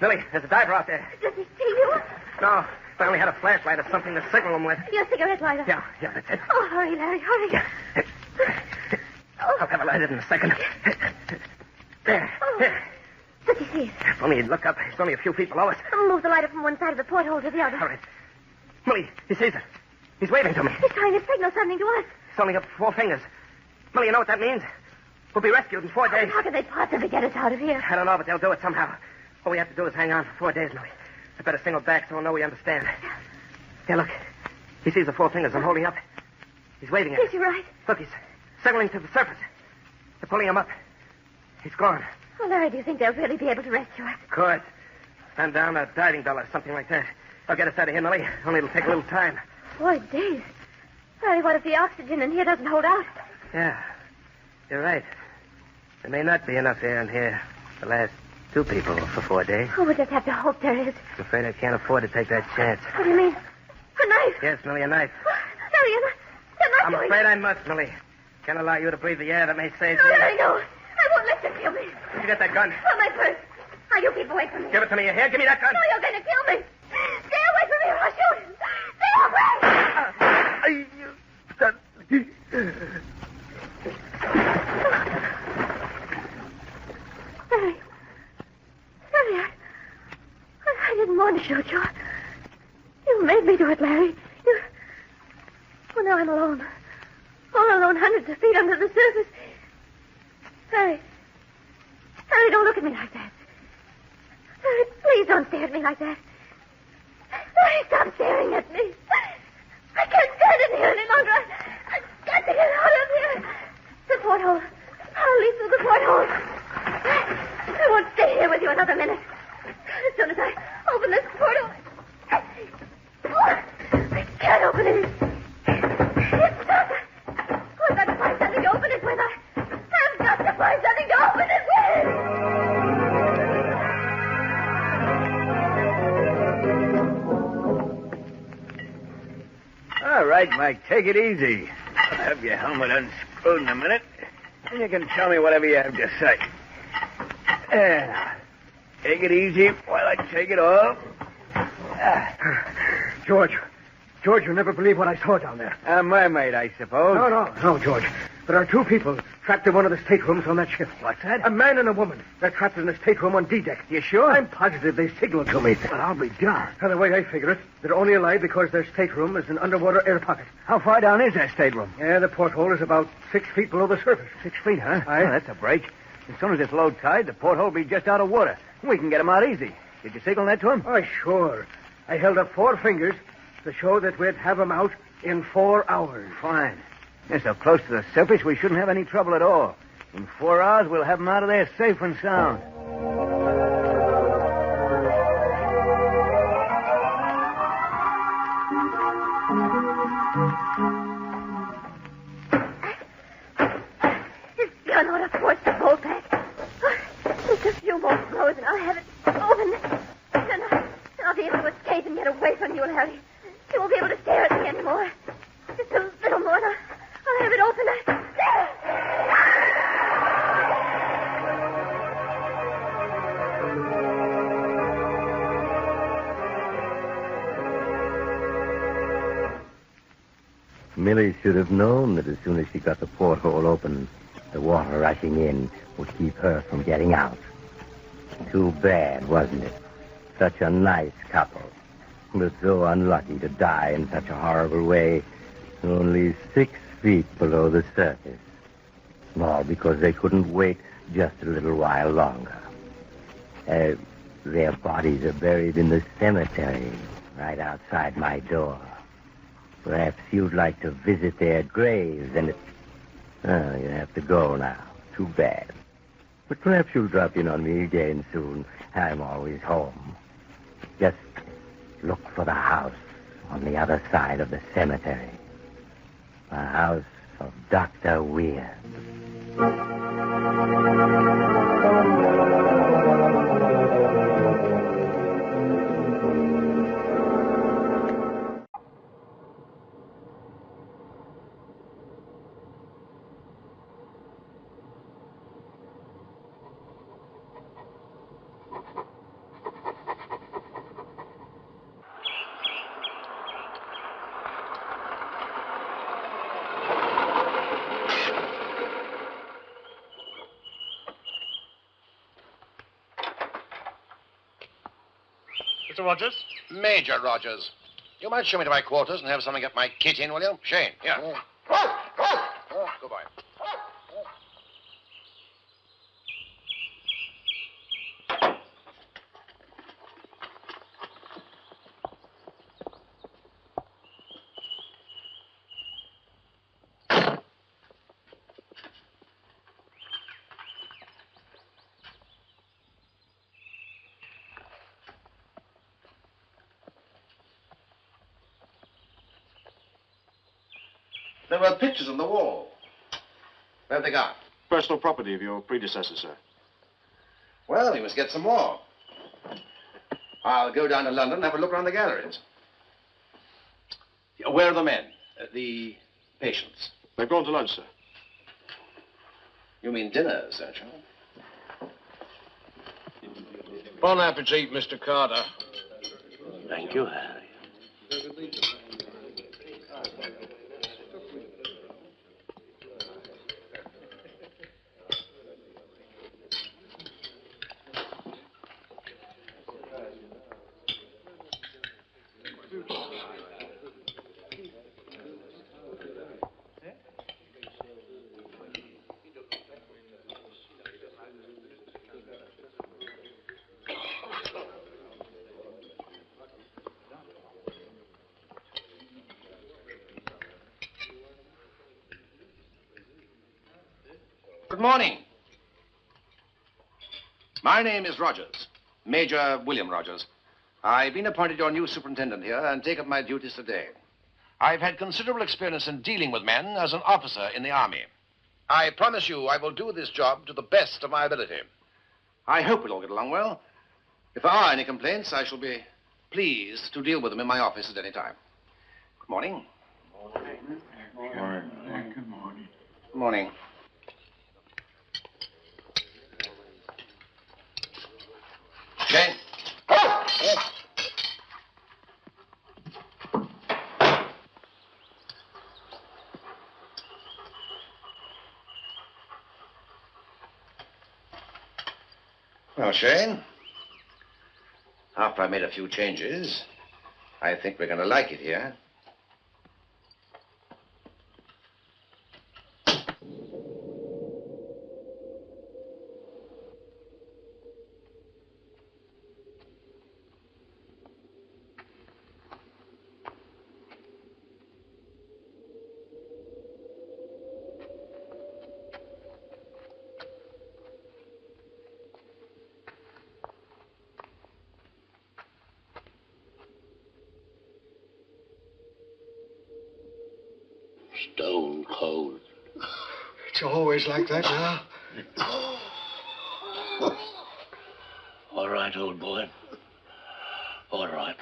Millie, there's a diver out there. Does he see you? No, I only had a flashlight or something to signal him with. Your cigarette lighter. Yeah, that's it. Oh, hurry, Larry, hurry. Yeah. I'll have it lighted in a second. There. There. Does he see us? If only he'd look up. He's only a few feet below us. Move the lighter from one side of the porthole to the other. All right. Millie, he sees us. He's waving to me. He's trying to signal something to us. He's holding up 4 fingers. Millie, you know what that means? We'll be rescued in 4 days. How can they possibly get us out of here? I don't know, but they'll do it somehow. All we have to do is hang on for 4 days, Millie. I better signal back so we'll know we understand. Yeah, look. He sees the 4 fingers I'm holding up. He's waving at us. Yes, you're right. Look, he's signaling to the surface. They're pulling him up. He's gone. Oh, Larry, do you think they'll really be able to rescue us? Of course. Send down a diving bell or something like that. I'll get us out of here, Millie. Only it'll take a little time. 4 days. Larry, what if the oxygen in here doesn't hold out? Yeah. You're right. There may not be enough air in here to last 2 people for 4 days. Oh, we'll just have to hope there is. I'm afraid I can't afford to take that chance. What do you mean? A knife? Yes, Millie, a knife. Larry, you're not I'm doing afraid I must, Millie. Can't allow you to breathe the air that may save No, me. Larry, no. I won't let you kill me. Where'd you get that gun? Oh, my purse. Now, you keep away from me. Give it to me. You hear? Give me that gun. No, you're going to kill me. Stay away from me or I'll shoot. Stay away. Oh, now I'm alone. All alone, hundreds of feet under the surface. Harry. Harry, don't look at me like that. Harry, please don't stare at me like that. Harry, stop staring at me. I can't stand it here any longer. I've got to get out of here. The porthole. I'll leave through the porthole. I won't stay here with you another minute. As soon as I open this portal, I can't open it. It's stuck. I've got to find something to open it with. I've got to find something to open it with. All right, Mike, take it easy. I'll have your helmet unscrewed in a minute, and you can tell me whatever you have to say. There now. Take it easy while I take it off. George, you'll never believe what I saw down there. A mermaid, I suppose. No, George. There are two people trapped in one of the staterooms on that ship. What's that? A man and a woman. They're trapped in the stateroom on D-deck. You sure? I'm positive they signaled to me. Well, I'll be darned. And the way I figure it, they're only alive because their stateroom is an underwater air pocket. How far down is that stateroom? Yeah, the porthole is about 6 feet below the surface. 6 feet, huh? Aye. Oh, that's a break. As soon as it's low tide, the porthole will be just out of water. We can get him out easy. Did you signal that to him? Oh, sure. I held up 4 fingers to show that we'd have him out in 4 hours. Fine. They're so close to the surface, we shouldn't have any trouble at all. In 4 hours, we'll have him out of there safe and sound. His gun ought to force the bolt back. Just a few more blows and I'll have it open. Then I'll be able to escape and get away from you, Harry. You won't be able to stare at me anymore. Just a little more and I'll have it open. Millie should have known that as soon as she got the porthole open, the water rushing in would keep her from getting out. Too bad, wasn't it? Such a nice couple, but so unlucky to die in such a horrible way, only 6 feet below the surface. All because they couldn't wait just a little while longer. Their bodies are buried in the cemetery right outside my door. Perhaps you'd like to visit their graves, and you have to go now. Too bad. But perhaps you'll drop in on me again soon. I'm always home. Just look for the house on the other side of the cemetery. The house of Dr. Weir. Mr. Rogers? Major Rogers. You might show me to my quarters and have something get my kit in, will you? Shane, here. Good boy. There were pictures on the wall. Where have they gone? Personal property of your predecessor, sir. Well, we must get some more. I'll go down to London and have a look around the galleries. Where are the men? The patients? They've gone to lunch, sir. You mean dinner, don't you? Bon appetit, Mr. Carter. Thank you, Harry. Good morning. My name is Rogers, Major William Rogers. I've been appointed your new superintendent here and take up my duties today. I've had considerable experience in dealing with men as an officer in the Army. I promise you I will do this job to the best of my ability. I hope we'll all get along well. If there are any complaints, I shall be pleased to deal with them in my office at any time. Good morning. Good morning. Good morning. Good morning. Jane. Well, Shane, after I made a few changes, I think we're going to like it here. Stone cold. It's always like that now. All right, old boy. All right.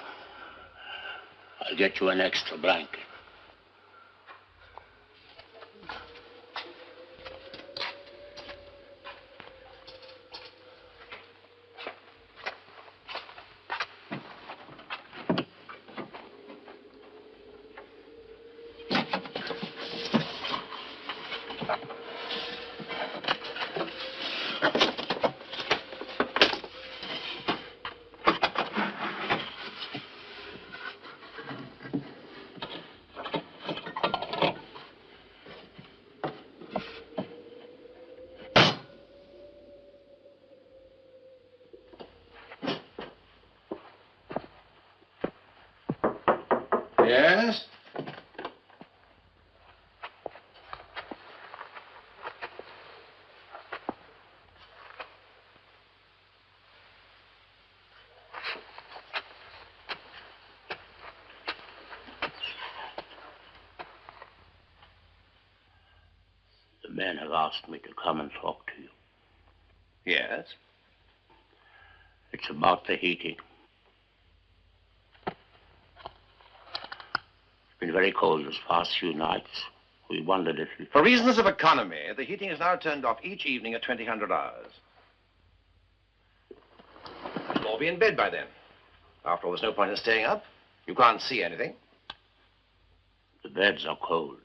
I'll get you an extra blanket. Yes? The men have asked me to come and talk to you. Yes? It's about the heating. It's been very cold this past few nights. We wondered if you... For reasons of economy, the heating is now turned off each evening at 2000 hours. You'll all be in bed by then. After all, there's no point in staying up. You can't see anything. The beds are cold.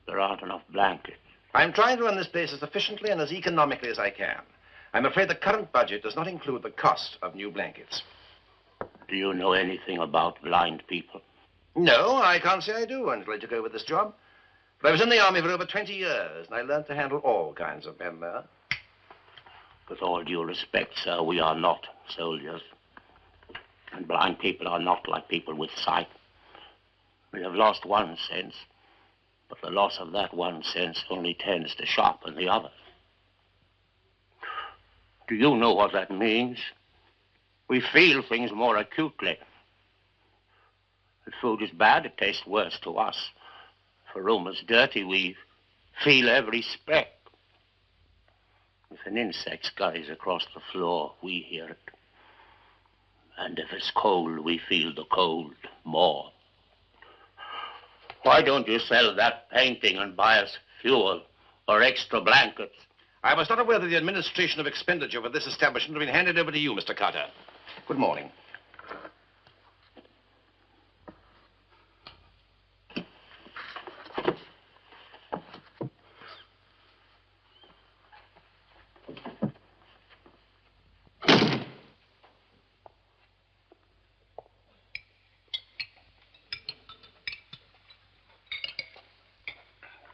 There aren't enough blankets. I'm trying to run this place as efficiently and as economically as I can. I'm afraid the current budget does not include the cost of new blankets. Do you know anything about blind people? No, I can't say I do until I took over this job. But I was in the Army for over 20 years, and I learned to handle all kinds of men there. With all due respect, sir, we are not soldiers. And blind people are not like people with sight. We have lost one sense, but the loss of that one sense only tends to sharpen the other. Do you know what that means? We feel things more acutely. If food is bad, it tastes worse to us. If a room is dirty, we feel every speck. If an insect scurries across the floor, we hear it. And if it's cold, we feel the cold more. Why don't you sell that painting and buy us fuel or extra blankets? I was not aware that the administration of expenditure for this establishment had been handed over to you, Mr. Carter. Good morning.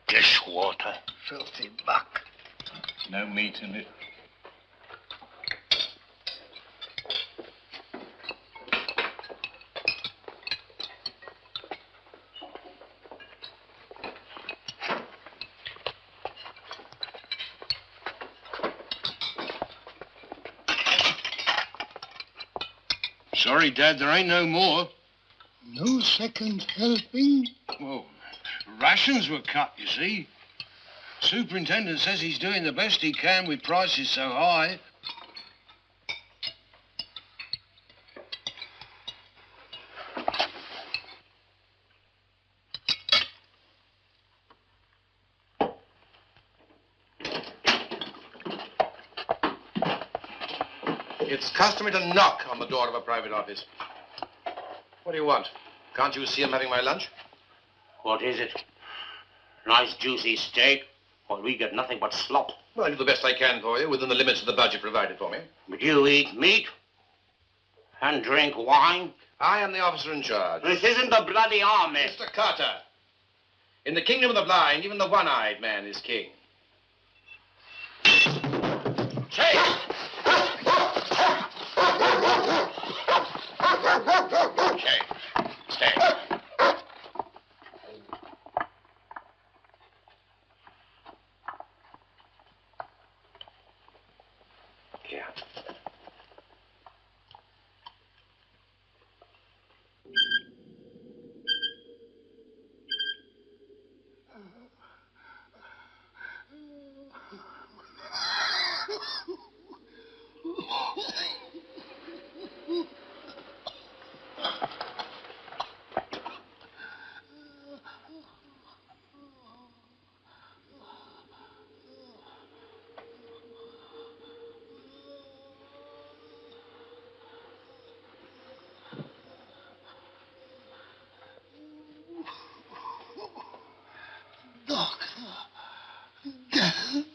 Dishwater. Filthy muck. No meat in it. Sorry, Dad, there ain't no more. No second helping? Well, rations were cut, you see. Superintendent says he's doing the best he can with prices so high. It's customary to knock on the door of a private office. What do you want? Can't you see I'm having my lunch? What is it? Nice juicy steak? Well, we get nothing but slop. Well, I do the best I can for you within the limits of the budget provided for me. But you eat meat and drink wine? I am the officer in charge. This isn't the bloody army. Mr. Carter, in the kingdom of the blind, even the one-eyed man is king. Say! Shane, stay. Yeah.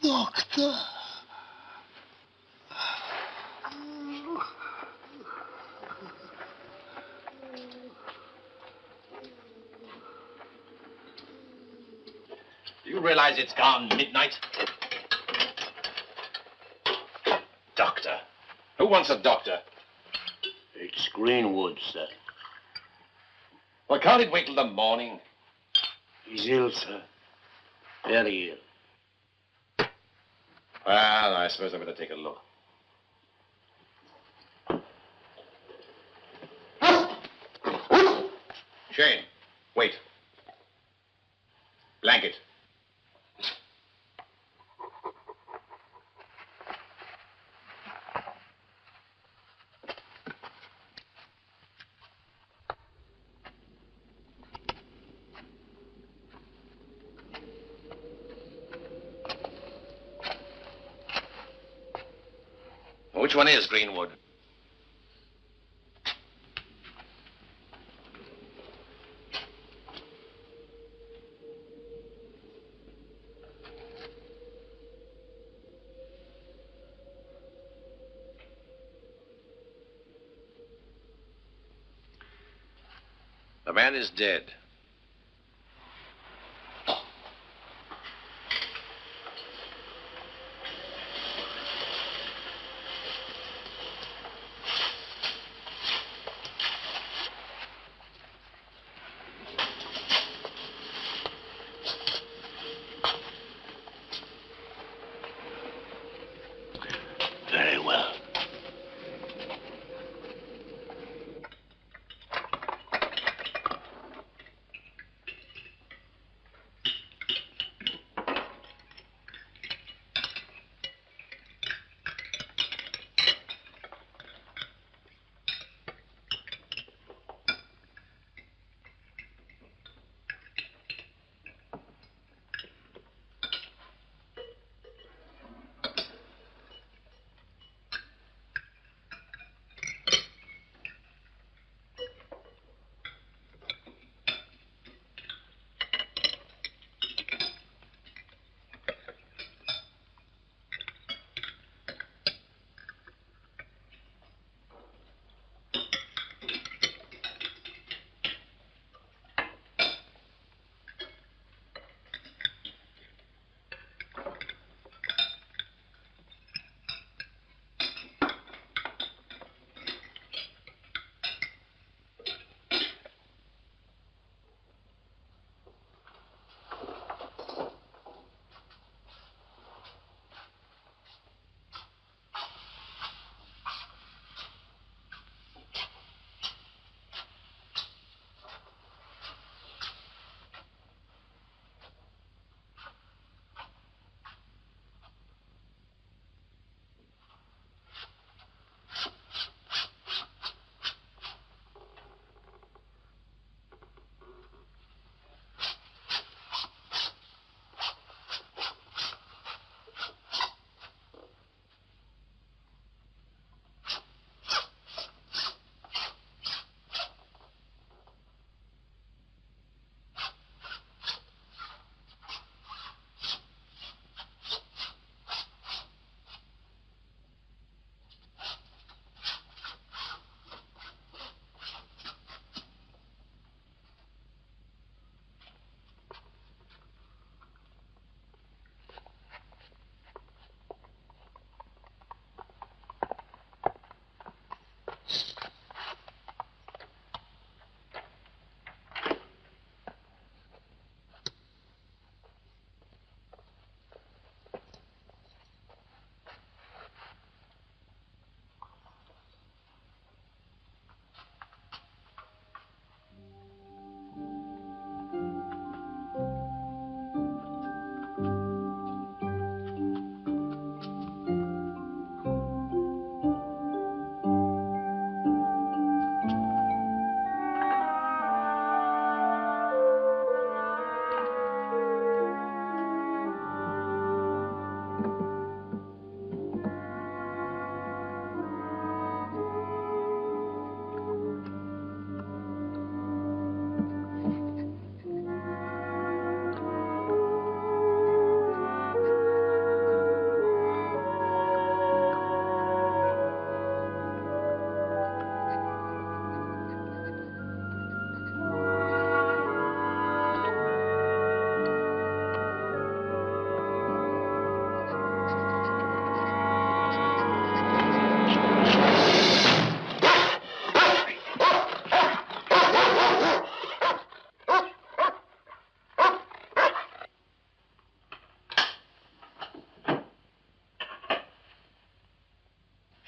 Doctor. Do you realize it's gone midnight? Doctor. Who wants a doctor? It's Greenwood, sir. Well, can't it wait till the morning? He's ill, sir. Very ill. Well, I suppose I better take a look. Shane, wait. Blanket. Which one is Greenwood? The man is dead. Very well.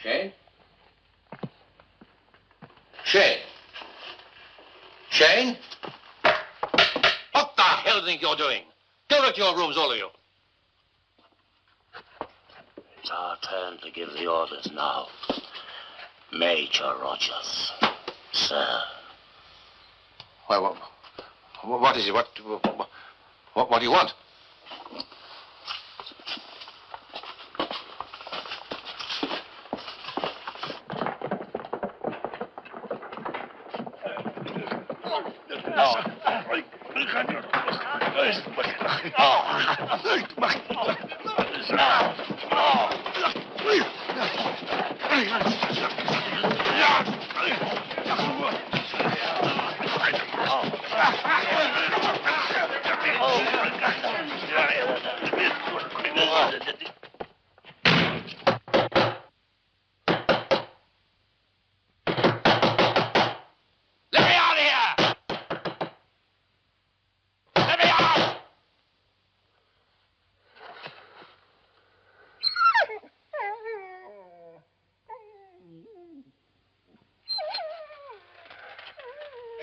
Shane? Shane? Shane? What the hell do you think you're doing? Go back to your rooms, all of you. It's our turn to give the orders now. Major Rogers, sir. Well, what is it? What do you want?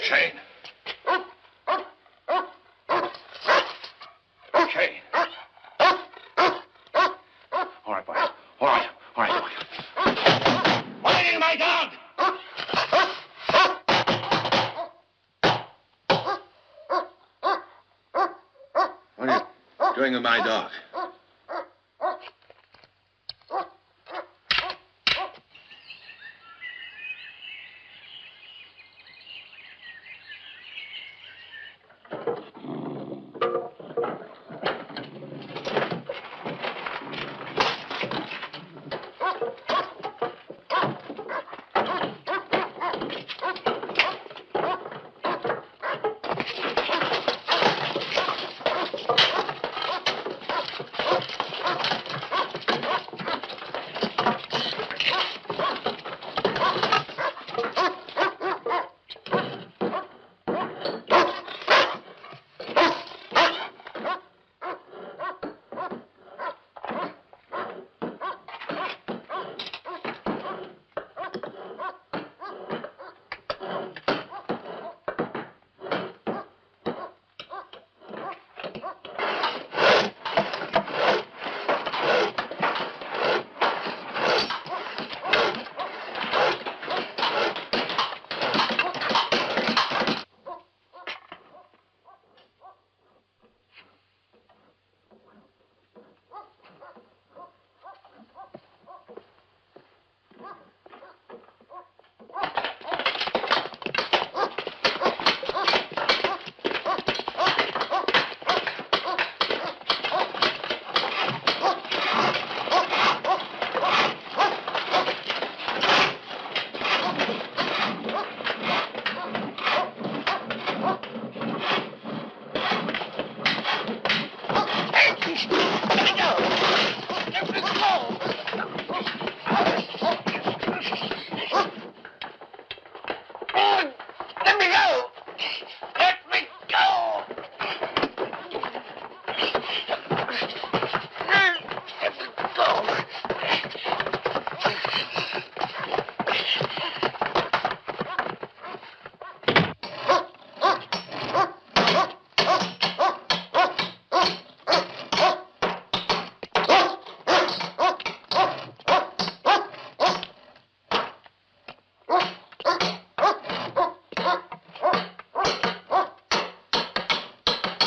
Shane. Shane. All right, boy. All right, boy. What is my dog? What are you doing with my dog?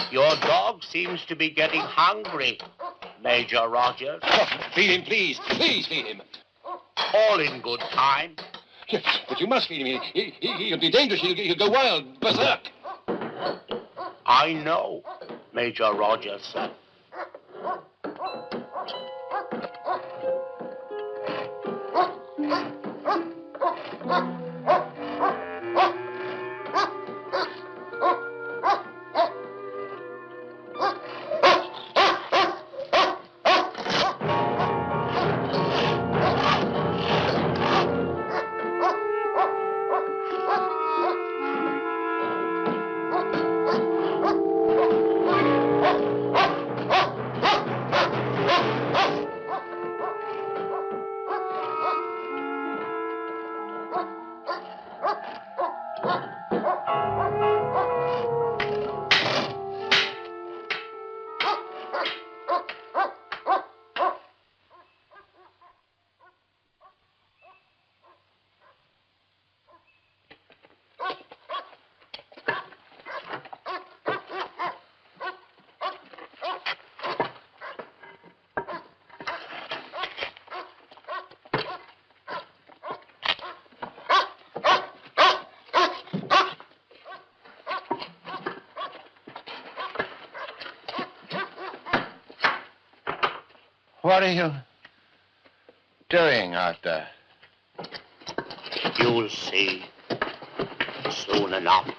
Your dog seems to be getting hungry, Major Rogers. Feed him, please. Please feed him. All in good time. But you must feed him. He'll be dangerous. He'll go wild, berserk. I know, Major Rogers, sir. What are you doing out there? You'll see soon enough.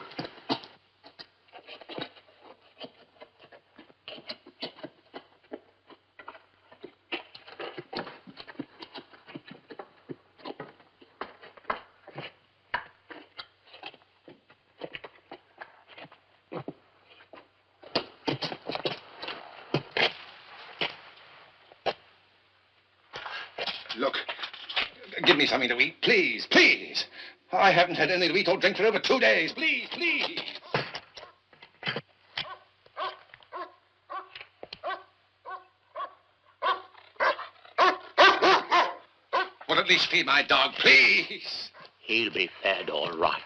Look, give me something to eat, please, please. I haven't had anything to eat or drink for over 2 days. Please, please. Well, at least feed my dog, please. He'll be fed all right.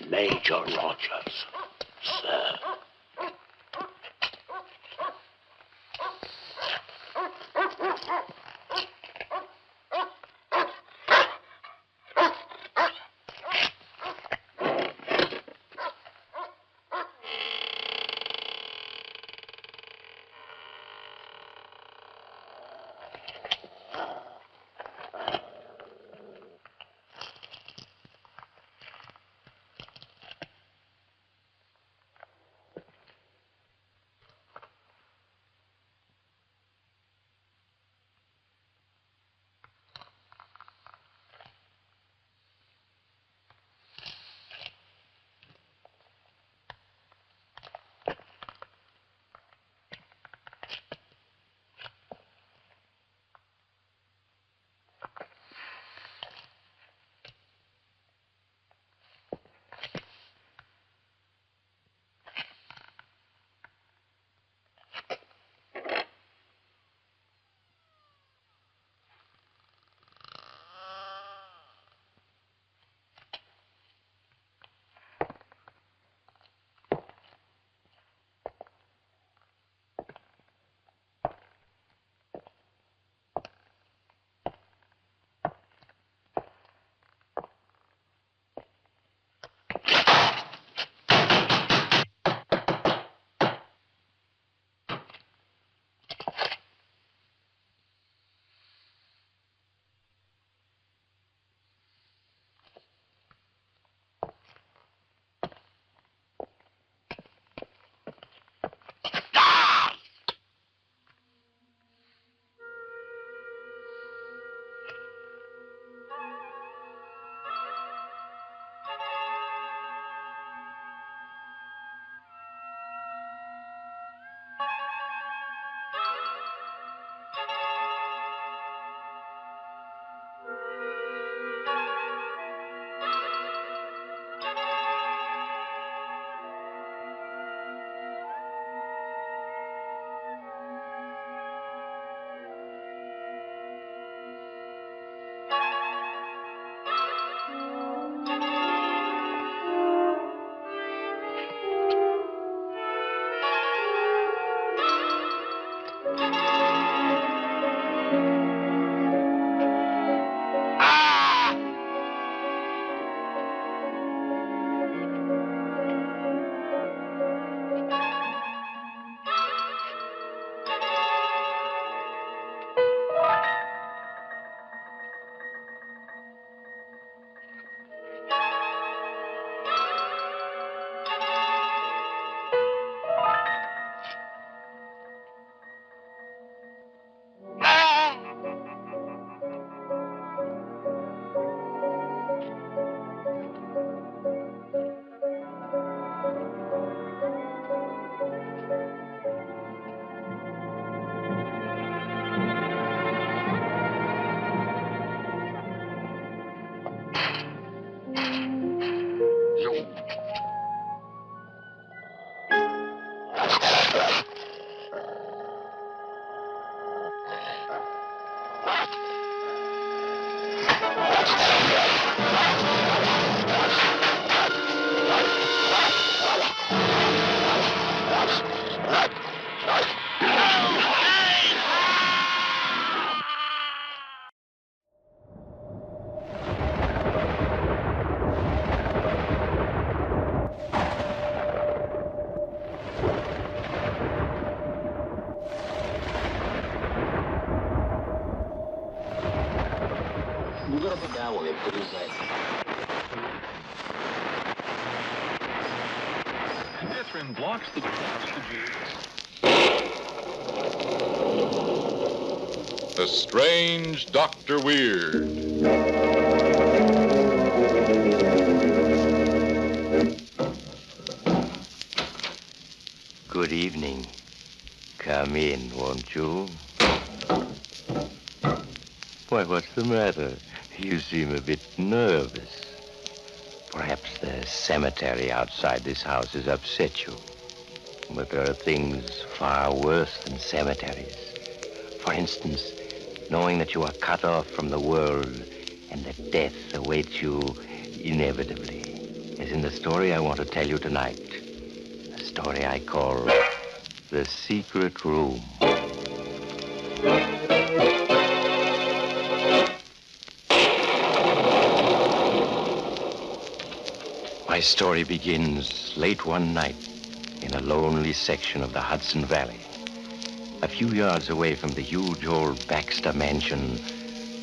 Major Rogers, sir. Catherine blocks the The Strange Dr. Weird. Good evening. Come in, won't you? Why, what's the matter? You seem a bit nervous. Perhaps the cemetery outside this house has upset you. But there are things far worse than cemeteries. For instance, knowing that you are cut off from the world and that death awaits you inevitably. As in the story I want to tell you tonight. A story I call The Secret Room. My story begins late one night in a lonely section of the Hudson Valley. A few yards away from the huge old Baxter mansion,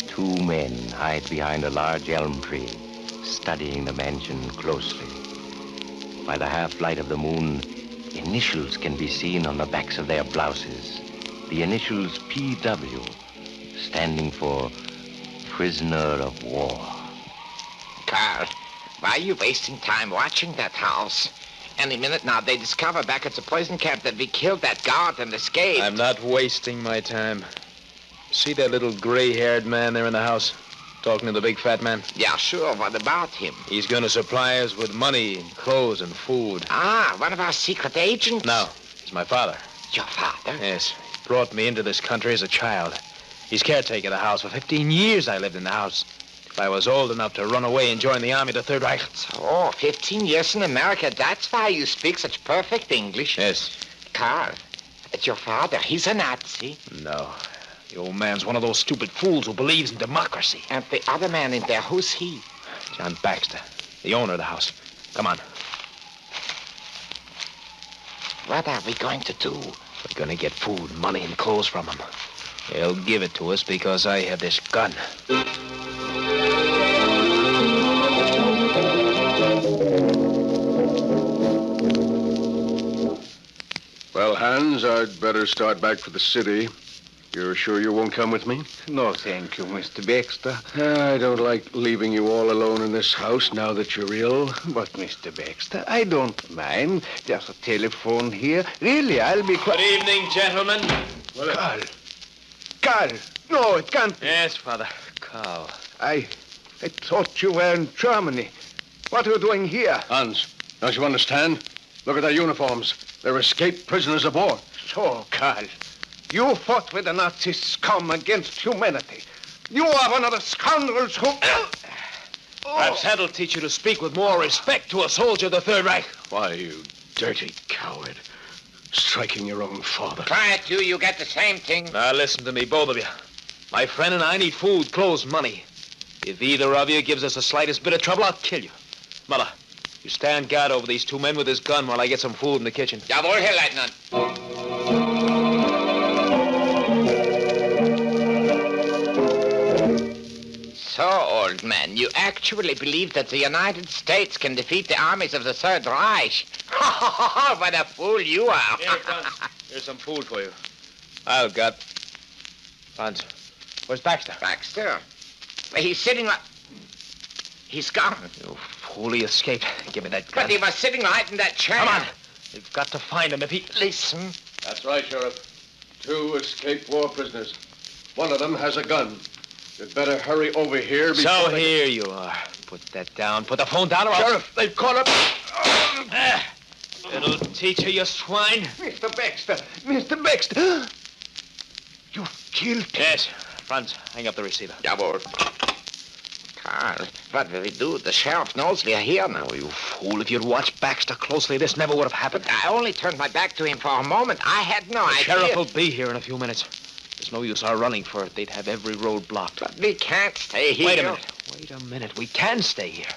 two men hide behind a large elm tree, studying the mansion closely. By the half-light of the moon, initials can be seen on the backs of their blouses. The initials P.W., standing for Prisoner of War. Carl, why are you wasting time watching that house? Any minute now, they discover back at the poison camp that we killed that guard and escaped. I'm not wasting my time. See that little gray-haired man there in the house? Talking to the big fat man? Yeah, sure. What about him? He's going to supply us with money and clothes and food. Ah, one of our secret agents? No, he's my father. Your father? Yes. He brought me into this country as a child. He's caretaker of the house. For 15 years I lived in the house. If I was old enough to run away and join the army of the Third Reich. Oh, 15 years in America. That's why you speak such perfect English. Yes. Carl, it's your father. He's a Nazi. No. The old man's one of those stupid fools who believes in democracy. And the other man in there, who's he? John Baxter, the owner of the house. Come on. What are we going to do? We're going to get food, money, and clothes from him. He'll give it to us because I have this gun. Well, Hans, I'd better start back for the city. You're sure you won't come with me? No, thank you, Mr. Baxter. I don't like leaving you all alone in this house now that you're ill. But, Mr. Baxter, I don't mind. Just a telephone here. Really, I'll be Good evening, gentlemen. Carl. Carl. No, it can't be. Yes, Father. Carl. I thought you were in Germany. What are you doing here? Hans, don't you understand? Look at their uniforms. They're escaped prisoners of war. So, Carl, you fought with the Nazi scum against humanity. You are one of the scoundrels who... Perhaps that'll teach you to speak with more respect to a soldier of the Third Reich. Why, you dirty coward. Striking your own father. Quiet, you get the same thing. Now, listen to me, both of you. My friend and I need food, clothes, money. If either of you gives us the slightest bit of trouble, I'll kill you. Muller, you stand guard over these two men with this gun while I get some food in the kitchen. Jawohl, Herr Leutnant. So, old man, you actually believe that the United States can defeat the armies of the Third Reich? What a fool you are. Here, Franz. Here's some food for you. I've got... Franz, where's Baxter? Baxter? He's sitting right... He's gone. You fool, he escaped. Give me that gun. But he was sitting right in that chair. Come on. You've got to find him if he... Listen. That's right, Sheriff. 2 escaped war prisoners. One of them has a gun. You'd better hurry over here before... So here you are. Put that down. Put the phone down or Sheriff, they've caught up... Little teacher, you swine. Mr. Baxter! Mr. Baxter! You killed him. Yes. Franz, hang up the receiver. Jawohl. Carl, what will we do? The sheriff knows we are here now. Oh, you fool. If you'd watched Baxter closely, this never would have happened. I only turned my back to him for a moment. I had no idea. The sheriff will be here in a few minutes. There's no use our running for it. They'd have every road blocked. But we can't stay here. Wait a minute. We can stay here.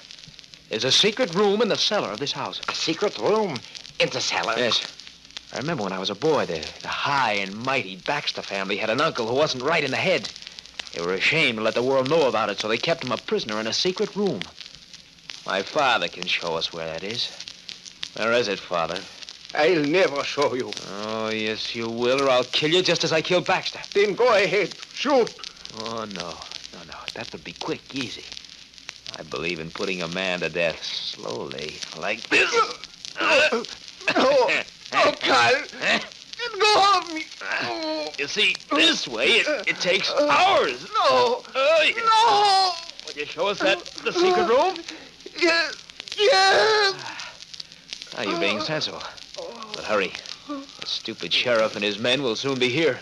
There's a secret room in the cellar of this house. A secret room in the cellar? Yes. I remember when I was a boy, the high and mighty Baxter family had an uncle who wasn't right in the head. They were ashamed to let the world know about it, so they kept him a prisoner in a secret room. My father can show us where that is. Where is it, Father? I'll never show you. Oh, yes, you will, or I'll kill you just as I killed Baxter. Then go ahead. Shoot. Oh, no. That would be quick, easy. I believe in putting a man to death slowly, like this. No, Carl. Let go of me. You see, this way, it takes hours. No. No. Will you show us the secret room? Yes. Now you're being sensible. But hurry. The stupid sheriff and his men will soon be here.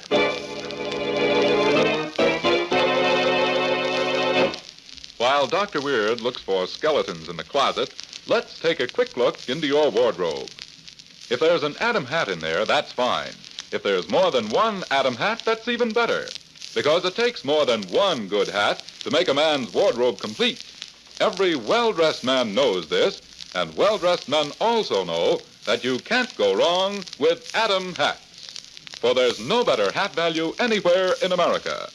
While Dr. Weird looks for skeletons in the closet, let's take a quick look into your wardrobe. If there's an Adam hat in there, that's fine. If there's more than one Adam hat, that's even better. Because it takes more than one good hat to make a man's wardrobe complete. Every well-dressed man knows this, and well-dressed men also know that you can't go wrong with Adam hats. For there's no better hat value anywhere in America.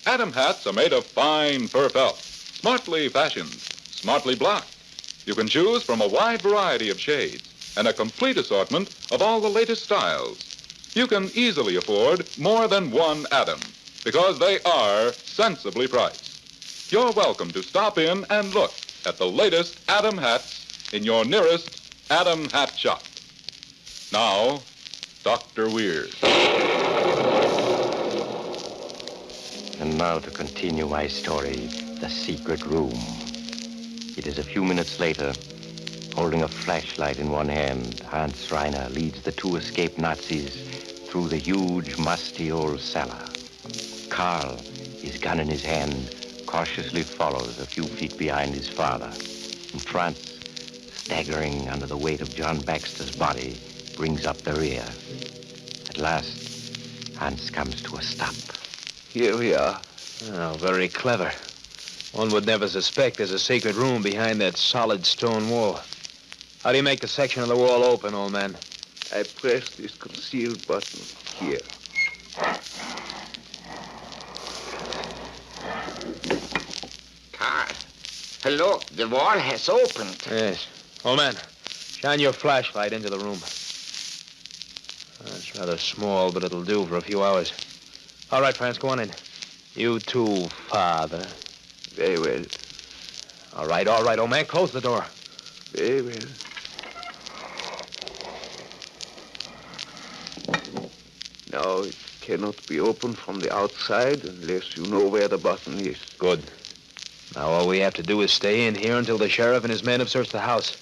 Adam hats are made of fine fur felt, smartly fashioned, smartly blocked. You can choose from a wide variety of shades and a complete assortment of all the latest styles. You can easily afford more than one Adam because they are sensibly priced. You're welcome to stop in and look at the latest Adam hats in your nearest Adam hat shop. Now, Dr. Weird. And now to continue my story, The Secret Room. It is a few minutes later. Holding a flashlight in one hand, Hans Reiner leads the two escaped Nazis through the huge, musty old cellar. Karl, his gun in his hand, cautiously follows a few feet behind his father. And Franz, staggering under the weight of John Baxter's body, brings up the rear. At last, Hans comes to a stop. Here we are. Oh, very clever. One would never suspect there's a secret room behind that solid stone wall. How do you make the section of the wall open, old man? I press this concealed button here. Carl, look, the wall has opened. Yes. Old man, shine your flashlight into the room. It's rather small, but it'll do for a few hours. All right, Franz, go on in. You too, Father. Very well. All right, old man. Close the door. Very well. Now, it cannot be opened from the outside unless you know where the button is. Good. Now all we have to do is stay in here until the sheriff and his men have searched the house.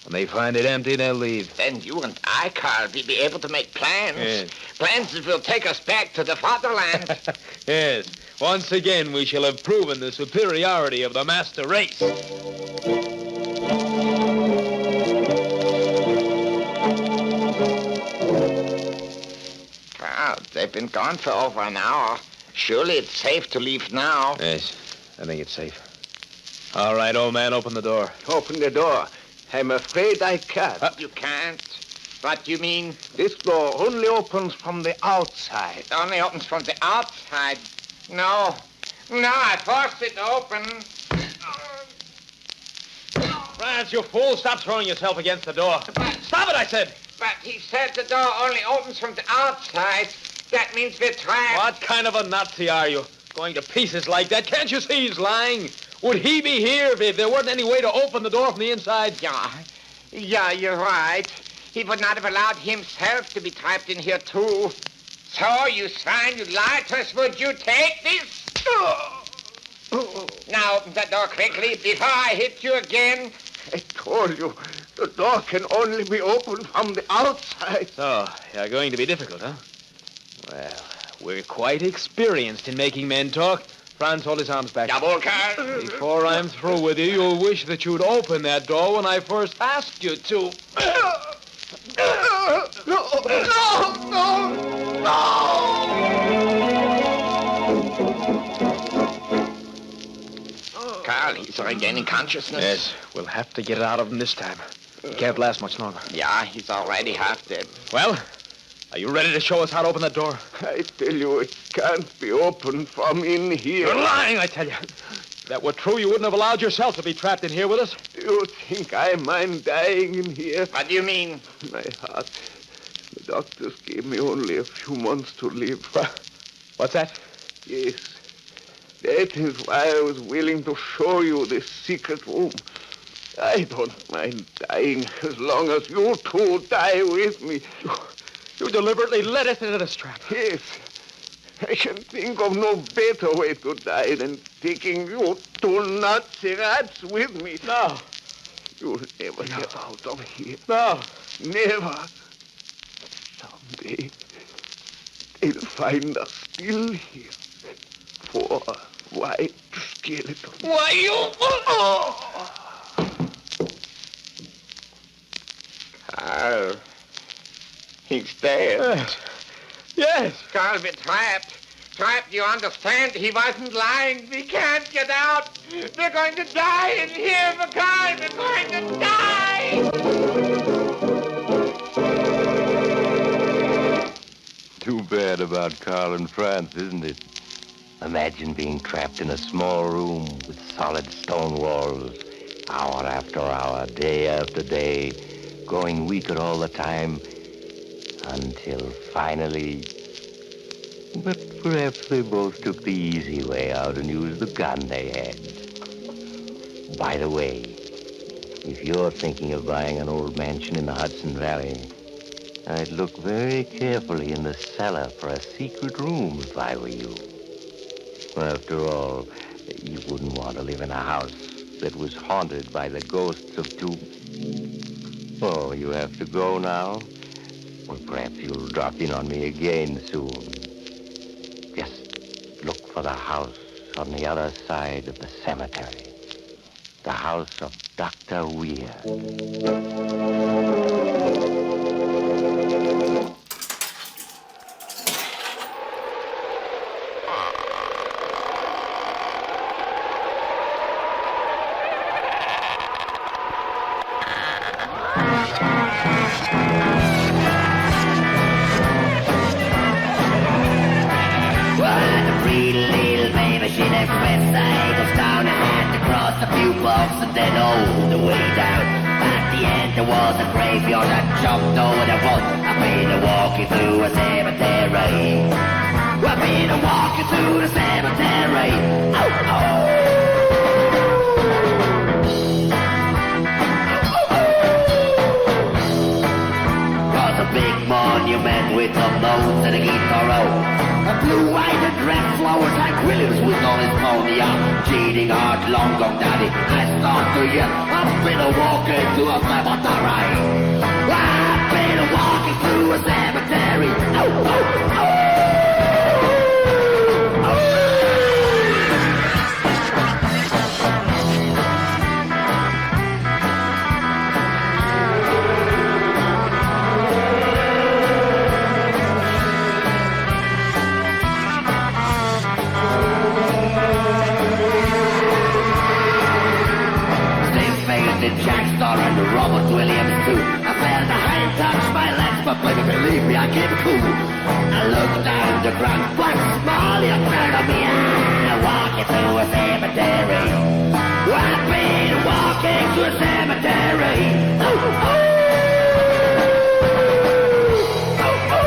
When they find it empty, they'll leave. Then you and I, Carl, will be able to make plans. Yes. Plans that will take us back to the fatherland. Yes. Once again, we shall have proven the superiority of the master race. Carl, they've been gone for over an hour. Surely it's safe to leave now. Yes, I think it's safe. All right, old man, open the door. Open the door. I'm afraid I can't. You can't? What do you mean? This door only opens from the outside. It only opens from the outside. No, I forced it open. Franz, you fool, stop throwing yourself against the door. Stop it, I said. But he said the door only opens from the outside. That means we're trapped. What kind of a Nazi are you? Going to pieces like that? Can't you see he's lying? Would he be here if there wasn't any way to open the door from the inside? Yeah, you're right. He would not have allowed himself to be trapped in here, too. So, you swine, you lied to us. Would you take this? Now open that door quickly before I hit you again. I told you, the door can only be opened from the outside. So, you're going to be difficult, huh? Well, we're quite experienced in making men talk. Franz, hold his arms back. Jawohl, Karl. Before I'm through with you, you'll wish that you'd open that door when I first asked you to. Karl, he's regaining consciousness. Yes, we'll have to get it out of him this time. He can't last much longer. Yeah, he's already half dead. Well, Are you ready to show us how to open the door? I tell you, it can't be opened from in here. You're lying, I tell you. If that were true, you wouldn't have allowed yourself to be trapped in here with us. Do you think I mind dying in here? What do you mean? My heart. The doctors gave me only a few months to live. What's that? Yes. That is why I was willing to show you this secret room. I don't mind dying as long as you two die with me. You deliberately led us into this trap. Yes. I can think of no better way to die than taking you two Nazi rats with me. No. You'll never get out of here. No. Never. Someday, they'll find us still here. 4 white skeletons. Why, you... Oh! Carl. He's dead. Yes. Carl, we're trapped. Trapped, you understand? He wasn't lying. We can't get out. We're going to die in here, Carl. We're going to die. Too bad about Carl and France, isn't it? Imagine being trapped in a small room with solid stone walls, hour after hour, day after day, growing weaker all the time, until finally... But perhaps they both took the easy way out and used the gun they had. By the way, if you're thinking of buying an old mansion in the Hudson Valley, I'd look very carefully in the cellar for a secret room if I were you. After all, you wouldn't want to live in a house that was haunted by the ghosts of two... Oh, you have to go now? Well, perhaps you'll drop in on me again soon. Just look for the house on the other side of the cemetery. The house of Dr. Weir. And then all the way down. At the end there was a graveyard that jumped over the road. I've been walking through a cemetery. I've been walking through the cemetery. Oh, oh. Was a big monument with some notes and a guitar. A blue, white, and red flowers like Williams with on his pony. I'm cheating hard, long gone daddy. I start to yell. I've been walking to a cemetery. I've been walking through a cemetery. Oh, oh, oh. And Robert Williams too. I felt the hand touch my legs, but baby, believe me, I keep cool. I looked down the ground, black smile, you turned on me. I'm walking through a cemetery. I've been walking through a cemetery. Oh, oh. Oh, oh.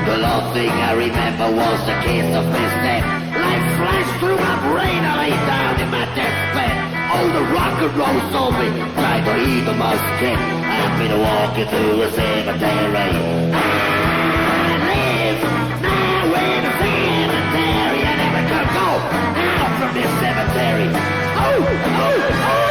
The last thing I remember was the kiss of Miss Death. Life flashed through my brain, I lay down in my deathbed. All the rock and roll saw me, tried to eat the most kid. I've been walking through a cemetery. I live now in a cemetery. I never could go out from this cemetery. Oh, oh, oh.